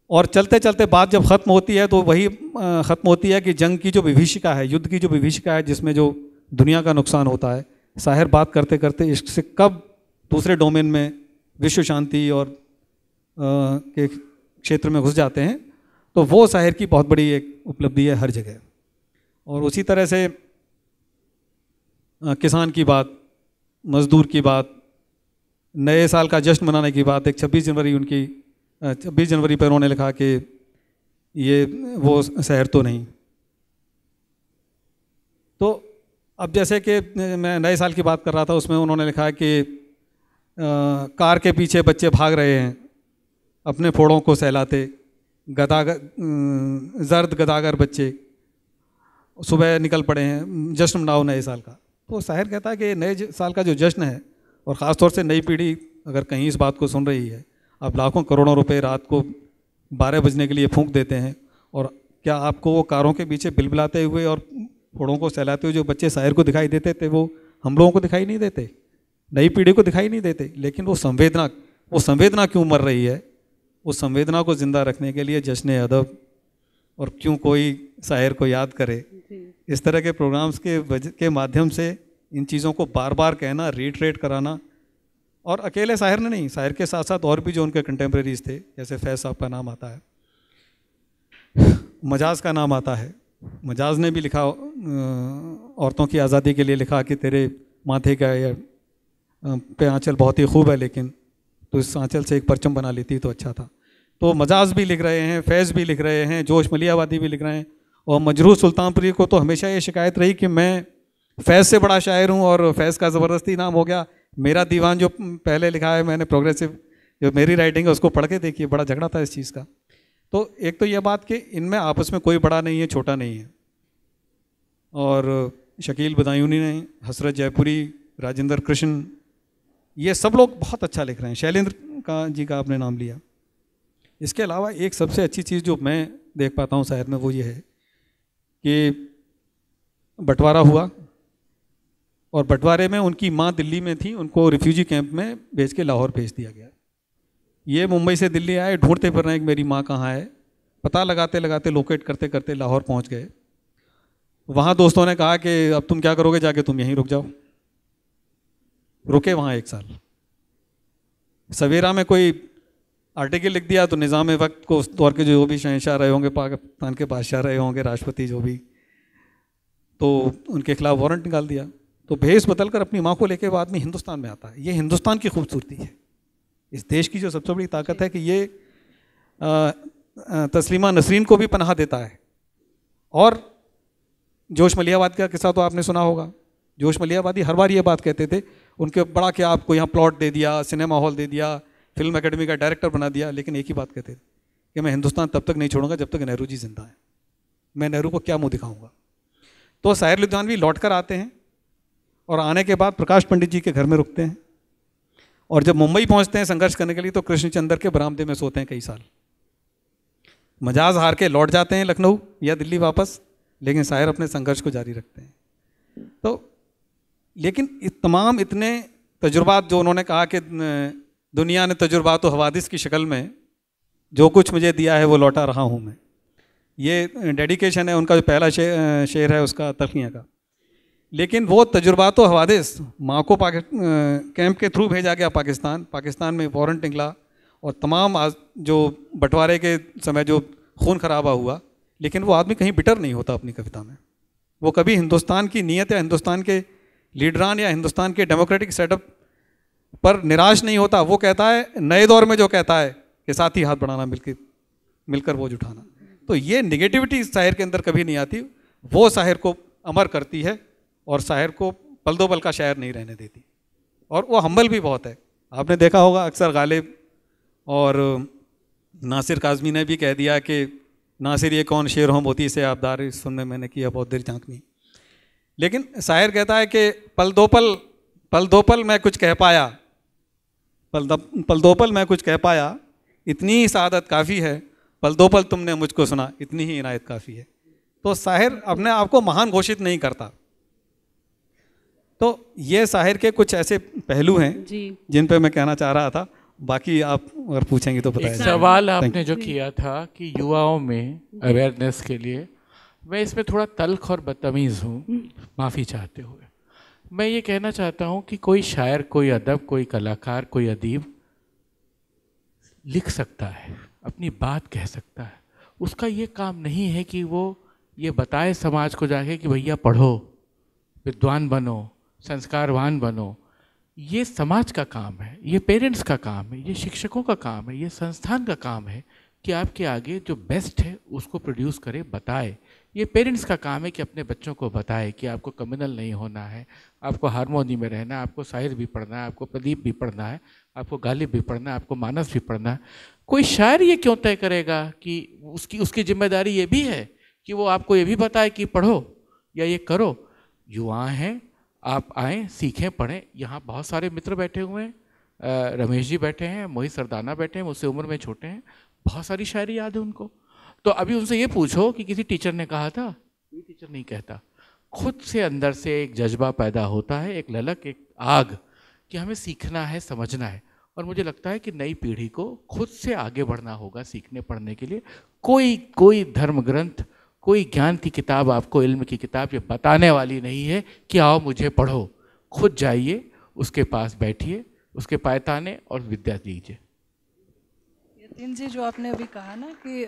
और चलते चलते बात जब ख़त्म होती है तो वही ख़त्म होती है कि जंग की जो विभीषिका है, युद्ध की जो विभीषिका है, जिसमें जो दुनिया का नुकसान होता है, शायर बात करते करते इश्क से कब दूसरे डोमेन में, विश्व शांति और के क्षेत्र में घुस जाते हैं। तो वो शायर की बहुत बड़ी एक उपलब्धि है हर जगह। और उसी तरह से किसान की बात, मज़दूर की बात, नए साल का जश्न मनाने की बात, एक 26 जनवरी पर उन्होंने लिखा कि ये वो शहर तो नहीं। तो अब जैसे कि मैं नए साल की बात कर रहा था, उसमें उन्होंने लिखा कि कार के पीछे बच्चे भाग रहे हैं अपने फोड़ों को सहलाते, जर्द गदागर बच्चे सुबह निकल पड़े हैं, जश्न मनाओ नए साल का। तो शायर कहता है कि नए साल का जो जश्न है, और ख़ास तौर से नई पीढ़ी अगर कहीं इस बात को सुन रही है, आप लाखों करोड़ों रुपए रात को 12 बजने के लिए फूंक देते हैं, और क्या आपको वो कारों के पीछे बिलबिलाते हुए और फोड़ों को सहलाते हुए जो बच्चे शायर को दिखाई देते थे, वो हम लोगों को दिखाई नहीं देते, नई पीढ़ी को दिखाई नहीं देते? लेकिन वो संवेदना क्यों मर रही है? उस संवेदना को ज़िंदा रखने के लिए जश्न अदब, और क्यों कोई शायर को याद करे, इस तरह के प्रोग्राम्स के माध्यम से इन चीज़ों को बार बार कहना, रीट्रेट कराना। और अकेले शायर ने नहीं, शायर के साथ साथ और भी जो उनके कंटेम्प्रेरीज थे, जैसे फैज़ साहब का नाम आता है, मजाज का नाम आता है। मजाज ने भी लिखा, औरतों की आज़ादी के लिए लिखा कि तेरे माथे का पे आंचल बहुत ही खूब है, लेकिन तो इस आंचल से एक परचम बना लेती तो अच्छा था। तो मजाज भी लिख रहे हैं, फैज़ भी लिख रहे हैं, जोश मलियावादी भी लिख रहे हैं। और मजरूह सुल्तानपुरी को तो हमेशा ये शिकायत रही कि मैं फैज़ से बड़ा शायर हूँ, और फैज़ का ज़बरदस्ती नाम हो गया। मेरा दीवान जो पहले लिखा है मैंने, प्रोग्रेसिव जो मेरी राइटिंग है, उसको पढ़ के देखिए, बड़ा झगड़ा था इस चीज़ का। तो एक तो यह बात कि इनमें आपस में कोई बड़ा नहीं है, छोटा नहीं है। और शकील बदायूनी ने, हसरत जयपुरी, राजेंद्र कृष्ण, ये सब लोग बहुत अच्छा लिख रहे हैं। शैलेंद्र जी का आपने नाम लिया। इसके अलावा एक सबसे अच्छी चीज़ जो मैं देख पाता हूँ शायर में, वो ये है कि बंटवारा हुआ, और बंटवारे में उनकी माँ दिल्ली में थी, उनको रिफ्यूजी कैंप में भेज के लाहौर भेज दिया गया। ये मुंबई से दिल्ली आए, ढूंढते फिर रहे हैं कि मेरी माँ कहाँ है। पता लगाते लगाते, लोकेट करते करते लाहौर पहुँच गए। वहाँ दोस्तों ने कहा कि अब तुम क्या करोगे, जाके तुम यहीं रुक जाओ। रुके वहाँ 1 साल। सवेरा में कोई आर्टिकल लिख दिया तो निज़ाम वक्त को, उस दौर के जो भी शहंशाह रहे होंगे, पाकिस्तान के बादशाह रहे होंगे, राष्ट्रपति जो भी, तो उनके खिलाफ वारंट निकाल दिया। तो भेष बदल कर अपनी माँ को लेके वो आदमी हिंदुस्तान में आता है। ये हिंदुस्तान की खूबसूरती है, इस देश की जो सबसे बड़ी ताकत है कि ये तस्लीमा नसरीन को भी पनाह देता है। और जोश मलियावादी का किस्सा तो आपने सुना होगा। जोश मलियावादी हर बार ये बात कहते थे, उनके बड़ा कि आपको यहाँ प्लॉट दे दिया, सिनेमा हॉल दे दिया, फिल्म एकेडमी का डायरेक्टर बना दिया, लेकिन एक ही बात कहते थे कि मैं हिंदुस्तान तब तक नहीं छोड़ूंगा जब तक नेहरू जी जिंदा है। मैं नेहरू को क्या मुंह दिखाऊंगा। तो शायर लुधियानवी लौट कर आते हैं, और आने के बाद प्रकाश पंडित जी के घर में रुकते हैं, और जब मुंबई पहुंचते हैं संघर्ष करने के लिए, तो कृष्णचंद्र के बरामदे में सोते हैं कई साल। मजाज हार के लौट जाते हैं लखनऊ या दिल्ली वापस, लेकिन शायर अपने संघर्ष को जारी रखते हैं। तो लेकिन तमाम इतने तजुर्बात जो उन्होंने कहा कि दुनिया ने तजुर्बात व हवादिस की शक्ल में जो कुछ मुझे दिया है वो लौटा रहा हूँ मैं, ये डेडिकेशन है उनका। जो पहला शेर है उसका तलखियाँ का। लेकिन वो तजुर्बात व हवादिस, माँ को कैंप के थ्रू भेजा गया पाकिस्तान में वारंट निकला, और तमाम जो बंटवारे के समय जो खून खराबा हुआ, लेकिन वो आदमी कहीं बिटर नहीं होता अपनी कविता में। वो कभी हिंदुस्तान की नीयत या हिंदुस्तान के लीडरान या हिंदुस्तान के डेमोक्रेटिक सेटअप पर निराश नहीं होता। वो कहता है, नए दौर में जो कहता है कि साथ ही हाथ बढ़ाना, मिलकर बोझ उठाना। तो ये निगेटिविटी शायर के अंदर कभी नहीं आती, वो शायर को अमर करती है और शायर को पल दो पल का शायर नहीं रहने देती। और वो हम्बल भी बहुत है। आपने देखा होगा अक्सर गालिब और नासिर काज़मी ने भी कह दिया कि नासिर ये कौन शेर हो मोती से आबदार, सुनने मैंने किया बहुत देर झांकनी। लेकिन शायर कहता है कि पल दो पल मैं कुछ कह पाया, पल दो पल मैं कुछ कह पाया, इतनी ही सादत काफ़ी है, पल दो पल तुमने मुझको सुना, इतनी ही इनायत काफ़ी है। तो शायर अपने आप को महान घोषित नहीं करता। तो ये शायर के कुछ ऐसे पहलू हैं जिन पे मैं कहना चाह रहा था। बाकी आप अगर पूछेंगे तो बताइए। सवाल आपने जो किया था कि युवाओं में अवेयरनेस के लिए, मैं इसमें थोड़ा तल्ख और बदतमीज़ हूँ, माफ़ी चाहते हुए। मैं ये कहना चाहता हूँ कि कोई शायर, कोई अदब, कोई कलाकार, कोई अदीब लिख सकता है, अपनी बात कह सकता है। उसका ये काम नहीं है कि वो ये बताए समाज को जाके कि भैया पढ़ो, विद्वान बनो, संस्कारवान बनो। ये समाज का काम है, ये पेरेंट्स का काम है, ये शिक्षकों का काम है, ये संस्थान का काम है कि आपके आगे जो बेस्ट है उसको प्रोड्यूस करे, बताए। ये पेरेंट्स का काम है कि अपने बच्चों को बताए कि आपको कम्युनल नहीं होना है, आपको हारमोनी में रहना है, आपको शायर भी पढ़ना है, आपको प्रदीप भी पढ़ना है, आपको गालिब भी पढ़ना है, आपको मानस भी पढ़ना है। कोई शायर ये क्यों तय करेगा कि उसकी जिम्मेदारी ये भी है कि वो आपको ये भी बताए कि पढ़ो या ये करो। युवा हैं, आप आएँ, सीखें, पढ़ें। यहाँ बहुत सारे मित्र बैठे हुए हैं, रमेश जी बैठे हैं, मोहित सरदाना बैठे हैं, मुझसे उम्र में छोटे हैं, बहुत सारी शायरी याद है उनको। तो अभी उनसे ये पूछो कि किसी टीचर ने कहा था, कोई टीचर नहीं कहता। खुद से अंदर से एक जज्बा पैदा होता है, एक ललक, एक आग कि हमें सीखना है, समझना है। और मुझे लगता है कि नई पीढ़ी को खुद से आगे बढ़ना होगा सीखने पढ़ने के लिए। कोई धर्म ग्रंथ, कोई ज्ञान की किताब, आपको इल्म की किताब ये बताने वाली नहीं है कि आओ मुझे पढ़ो। खुद जाइए, उसके पास बैठिए, उसके पायताने और विद्या दीजिए। यतीन जी, जो आपने अभी कहा ना कि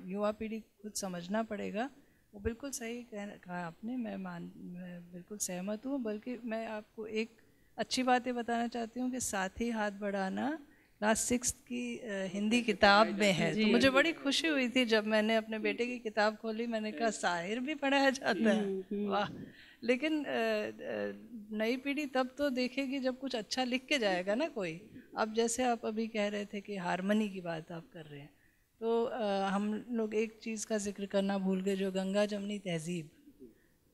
युवा पीढ़ी खुद समझना पड़ेगा, वो बिल्कुल सही कहा आपने। मैं बिल्कुल सहमत हूँ। बल्कि मैं आपको एक अच्छी बात ये बताना चाहती हूँ कि साथी हाथ बढ़ाना क्लास 6 की हिंदी किताब में है। तो मुझे बड़ी खुशी हुई थी जब मैंने अपने बेटे की किताब खोली। मैंने कहा शायर भी पढ़ाया जाता है, वाह। लेकिन नई पीढ़ी तब तो देखेगी जब कुछ अच्छा लिख के जाएगा ना कोई। अब जैसे आप अभी कह रहे थे कि हारमोनी की बात आप कर रहे हैं, तो हम लोग एक चीज़ का जिक्र करना भूल गए, जो गंगा जमनी तहजीब।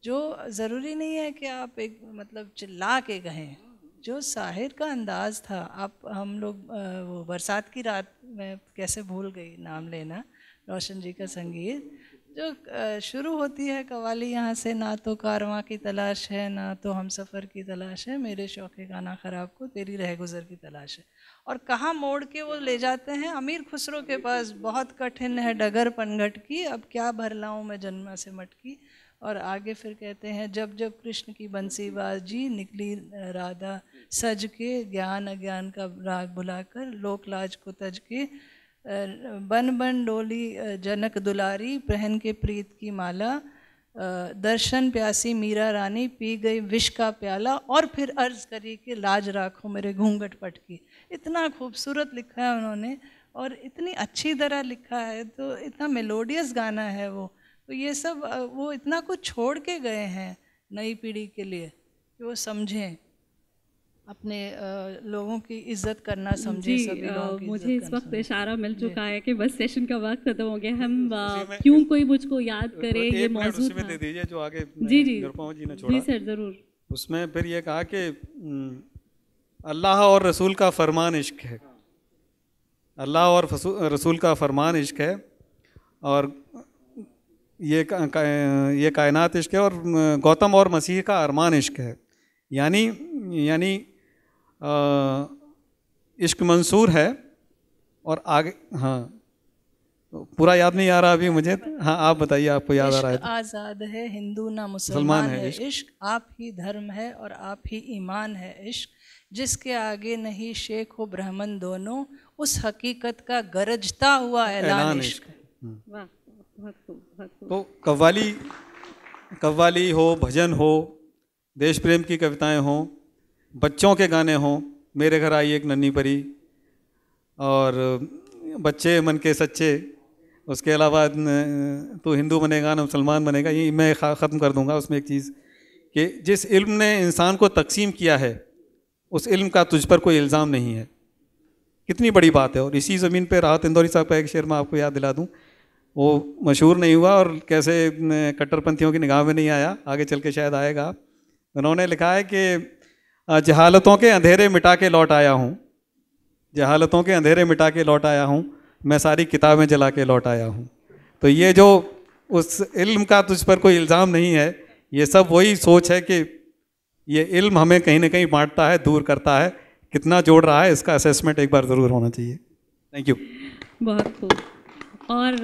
जो ज़रूरी नहीं है कि आप एक मतलब चिल्ला के कहें, जो शायर का अंदाज़ था। हम लोग वो बरसात की रात में कैसे भूल गई नाम लेना, रोशन जी का संगीत, जो शुरू होती है कवाली यहाँ से, ना तो कारवां की तलाश है, ना तो हम सफ़र की तलाश है, मेरे शौक़े खाना ख़राब को तेरी रह गुज़र की तलाश है। और कहाँ मोड़ के वो ले जाते हैं अमीर खुसरो के पास, बहुत कठिन है डगर पनघट की, अब क्या भर लाऊं मैं जन्मा से मटकी। और आगे फिर कहते हैं, जब जब कृष्ण की बंसी बाजी, निकली राधा सज के, ज्ञान अज्ञान का राग बुलाकर, लोक लाज को तज के, बन बन डोली जनक दुलारी, पहन के प्रीत की माला, दर्शन प्यासी मीरा रानी, पी गई विष का प्याला, और फिर अर्ज करी कि लाज राखो मेरे घूंघट पट की। इतना खूबसूरत लिखा है उन्होंने और इतनी अच्छी तरह लिखा है, तो इतना मेलोडियस गाना है वो। तो ये सब वो इतना कुछ छोड़ के गए हैं नई पीढ़ी के लिए कि वो समझें, अपने लोगों की इज्जत करना समझें, सभी लोगों की मुझे इस वक्त इशारा मिल चुका है कि बस सेशन का वक्त खत्म हो गया। हम क्यों कोई मुझको याद करे, ये मौजूद था। दे दीजिए जो आगे जी ने छोड़ा। जी सर, ज़रूर। उसमें फिर ये कहा कि अल्लाह और रसूल का फरमान इश्क है, अल्लाह और रसूल का फरमान इश्क है, और ये कायनात इश्क है, और गौतम और मसीह का अरमान इश्क है। यानी इश्क मंसूर है। और आगे, हाँ पूरा याद नहीं आ रहा अभी मुझे। हाँ आप बताइए, आपको याद आ रहा है। आज़ाद है हिंदू ना मुसलमान है इश्क, आप ही धर्म है और आप ही ईमान है इश्क, जिसके आगे नहीं शेख हो ब्राह्मण दोनों, उस हकीकत का गरजता हुआ ऐलान इश्क। वाह, बहुत खूब। तो कव्वाली हो, भजन हो, देश प्रेम की कविताएं हों, बच्चों के गाने हों, मेरे घर आई एक नन्ही परी, और बच्चे मन के सच्चे, उसके अलावा तू हिंदू बनेगा ना मुसलमान बनेगा। ये मैं ख़त्म कर दूंगा उसमें एक चीज़ कि जिस इल्म ने इंसान को तकसीम किया है, उस इल्म का तुझ पर कोई इल्ज़ाम नहीं है। कितनी बड़ी बात है। और इसी ज़मीन पे राहत इंदौरी साहब का एक शेर मैं आपको याद दिला दूं, वो मशहूर नहीं हुआ और कैसे कट्टरपंथियों की निगाह में नहीं आया, आगे चल के शायद आएगा। उन्होंने लिखा है कि जहालतों के अंधेरे मिटा के लौट आया हूँ, जहालतों के अंधेरे मिटा के लौट आया हूँ, मैं सारी किताबें जला के लौट आया हूँ। तो ये जो उस इल्म का तुझ पर कोई इल्ज़ाम नहीं है, ये सब वही सोच है कि ये इल्म हमें कहीं ना कहीं बांटता है, दूर करता है, कितना जोड़ रहा है इसका असेसमेंट एक बार ज़रूर होना चाहिए। Thank you. बहुत खूब। और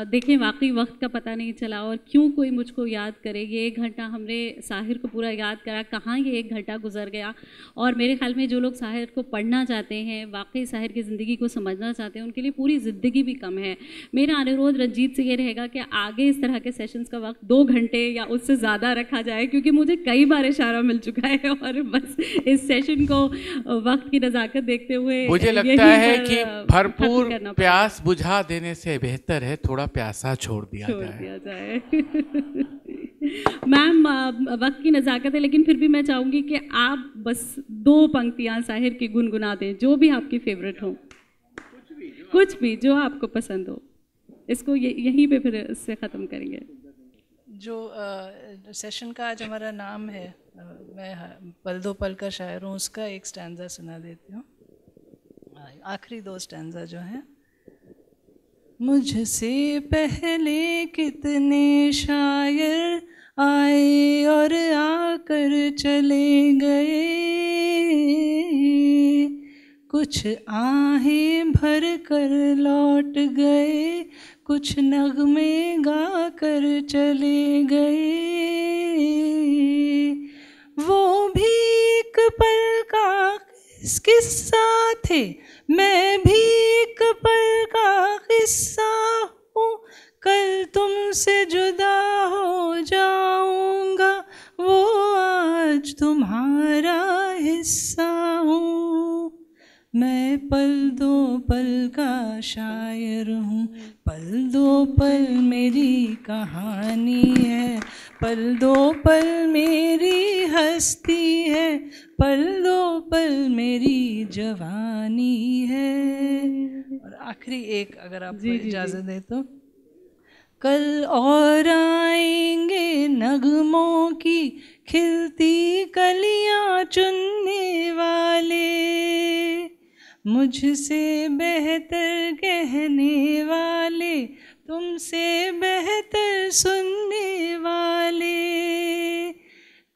देखें वाकई वक्त का पता नहीं चला और क्यों कोई मुझको याद करे। ये 1 घंटा हमने साहिर को पूरा याद करा, कहाँ ये 1 घंटा गुजर गया। और मेरे ख्याल में जो लोग साहिर को पढ़ना चाहते हैं, वाकई साहिर की ज़िंदगी को समझना चाहते हैं, उनके लिए पूरी ज़िंदगी भी कम है। मेरा अनुरोध रंजीत से ये रहेगा कि आगे इस तरह के सेशंस का वक्त 2 घंटे या उससे ज़्यादा रखा जाए, क्योंकि मुझे कई बार इशारा मिल चुका है और बस इस सेशन को वक्त की नज़ाकत देखते हुए मुझे लगता है कि भरपूर प्यास बुझा देने से बेहतर है थोड़ा प्यासा छोड़ दिया जाए। मैम वक्त की नज़ाकत है, लेकिन फिर भी मैं चाहूँगी कि आप बस 2 पंक्तियाँ साहिर की गुनगुना दें, जो भी आपकी फेवरेट हो, कुछ भी जो आपको पसंद हो। इसको यहीं पे फिर इससे ख़त्म करेंगे। जो सेशन का आज हमारा नाम है, मैं पल दो पल का शायर हूँ, उसका एक स्टैंजा सुना देती हूँ। आखिरी 2 स्टैंजा जो हैं। मुझसे पहले कितने शायर आए और आकर चले गए, कुछ आहें भर कर लौट गए, कुछ नगमे गा कर चले गए। वो भी एक पल का किस्सा थे, मैं भी एक पल का किस्सा हूँ, कल तुमसे जुदा हो जाऊँगा, वो आज तुम्हारा हिस्सा हूँ। मैं पल दो पल का शायर हूँ, पल दो पल मेरी कहानी है, पल दो पल मेरी हस्ती है, पल दो पल मेरी जवानी है। और आखिरी एक अगर आप इजाज़त दें तो। कल और आएंगे नगमों की खिलती कलियां चुनने वाले, मुझसे बेहतर कहने वाले, तुमसे बेहतर सुनने वाले।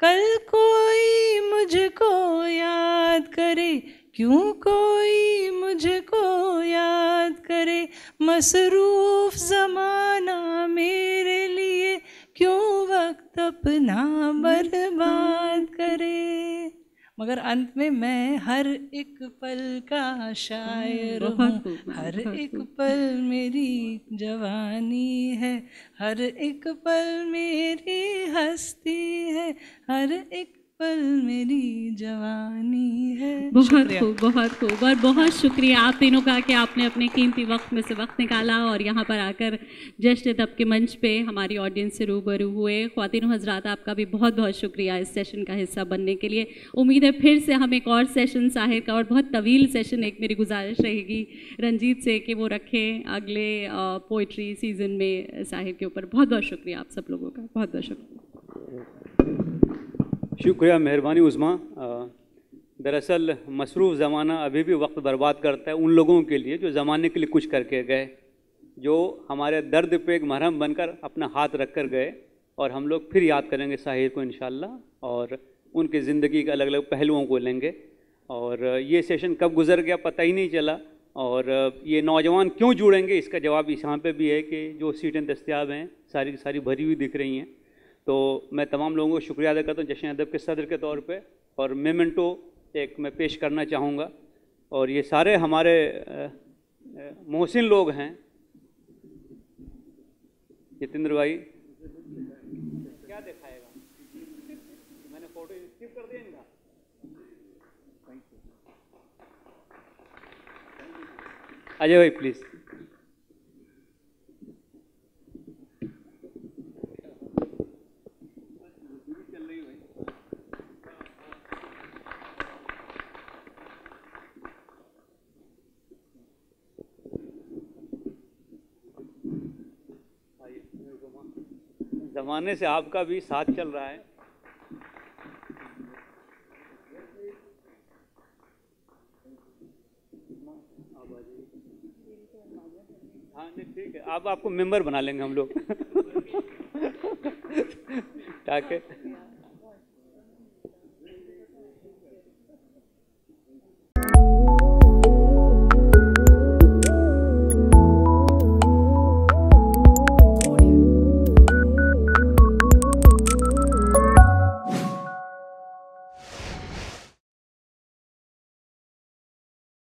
कल कोई मुझको याद करे, क्यों कोई मुझको याद करे, मसरूफ़ ज़माना मेरे लिए क्यों वक्त अपना बर्बाद करे। मगर अंत में मैं हर एक पल का शायर हूँ, हर एक पल मेरी जवानी है, हर एक पल मेरी हस्ती है, हर एक पल मेरी जवानी है। बहुत खूब, बहुत खूब। और बहुत शुक्रिया आप तीनों का कि आपने अपने कीमती वक्त में से वक्त निकाला और यहाँ पर आकर जश्न अदब के मंच पे हमारी ऑडियंस से रूबरू हुए। ख्वातीन हज़रात, आपका भी बहुत बहुत शुक्रिया इस सेशन का हिस्सा बनने के लिए। उम्मीद है फिर से हम एक और सेशन साहिर का, और बहुत तवील सेशन, एक मेरी गुजारिश रहेगी रंजीत से कि वो रखें अगले पोइट्री सीज़न में साहिर के ऊपर। बहुत बहुत शुक्रिया आप सब लोगों का, बहुत बहुत शुक्रिया। शुक्रिया, मेहरबानी उज़्मा। दरअसल मसरूफ़ ज़माना अभी भी वक्त बर्बाद करता है उन लोगों के लिए जो ज़माने के लिए कुछ करके गए, जो हमारे दर्द पे एक मरहम बनकर अपना हाथ रख कर गए। और हम लोग फिर याद करेंगे साहिर को इंशाअल्लाह, और उनकी ज़िंदगी के अलग अलग पहलुओं को लेंगे। और ये सेशन कब गुज़र गया पता ही नहीं चला। और ये नौजवान क्यों जुड़ेंगे इसका जवाब इस यहाँ पर भी है कि जो सीटें दस्तियाब हैं सारी की सारी भरी हुई दिख रही हैं। तो मैं तमाम लोगों को शुक्रिया अदा करता हूँ जश्न अदब के सदर के तौर पे। और मेमेंटो एक मैं पेश करना चाहूँगा, और ये सारे हमारे मोहसिन लोग हैं। जितेंद्र भाई क्या दिखाएगा, मैंने फोटो स्किप कर दिया इनका। अजय भाई प्लीज़। ज़माने से आपका भी साथ चल रहा है। हाँ नहीं ठीक है, आप आपको मेंबर बना लेंगे हम लोग ताकि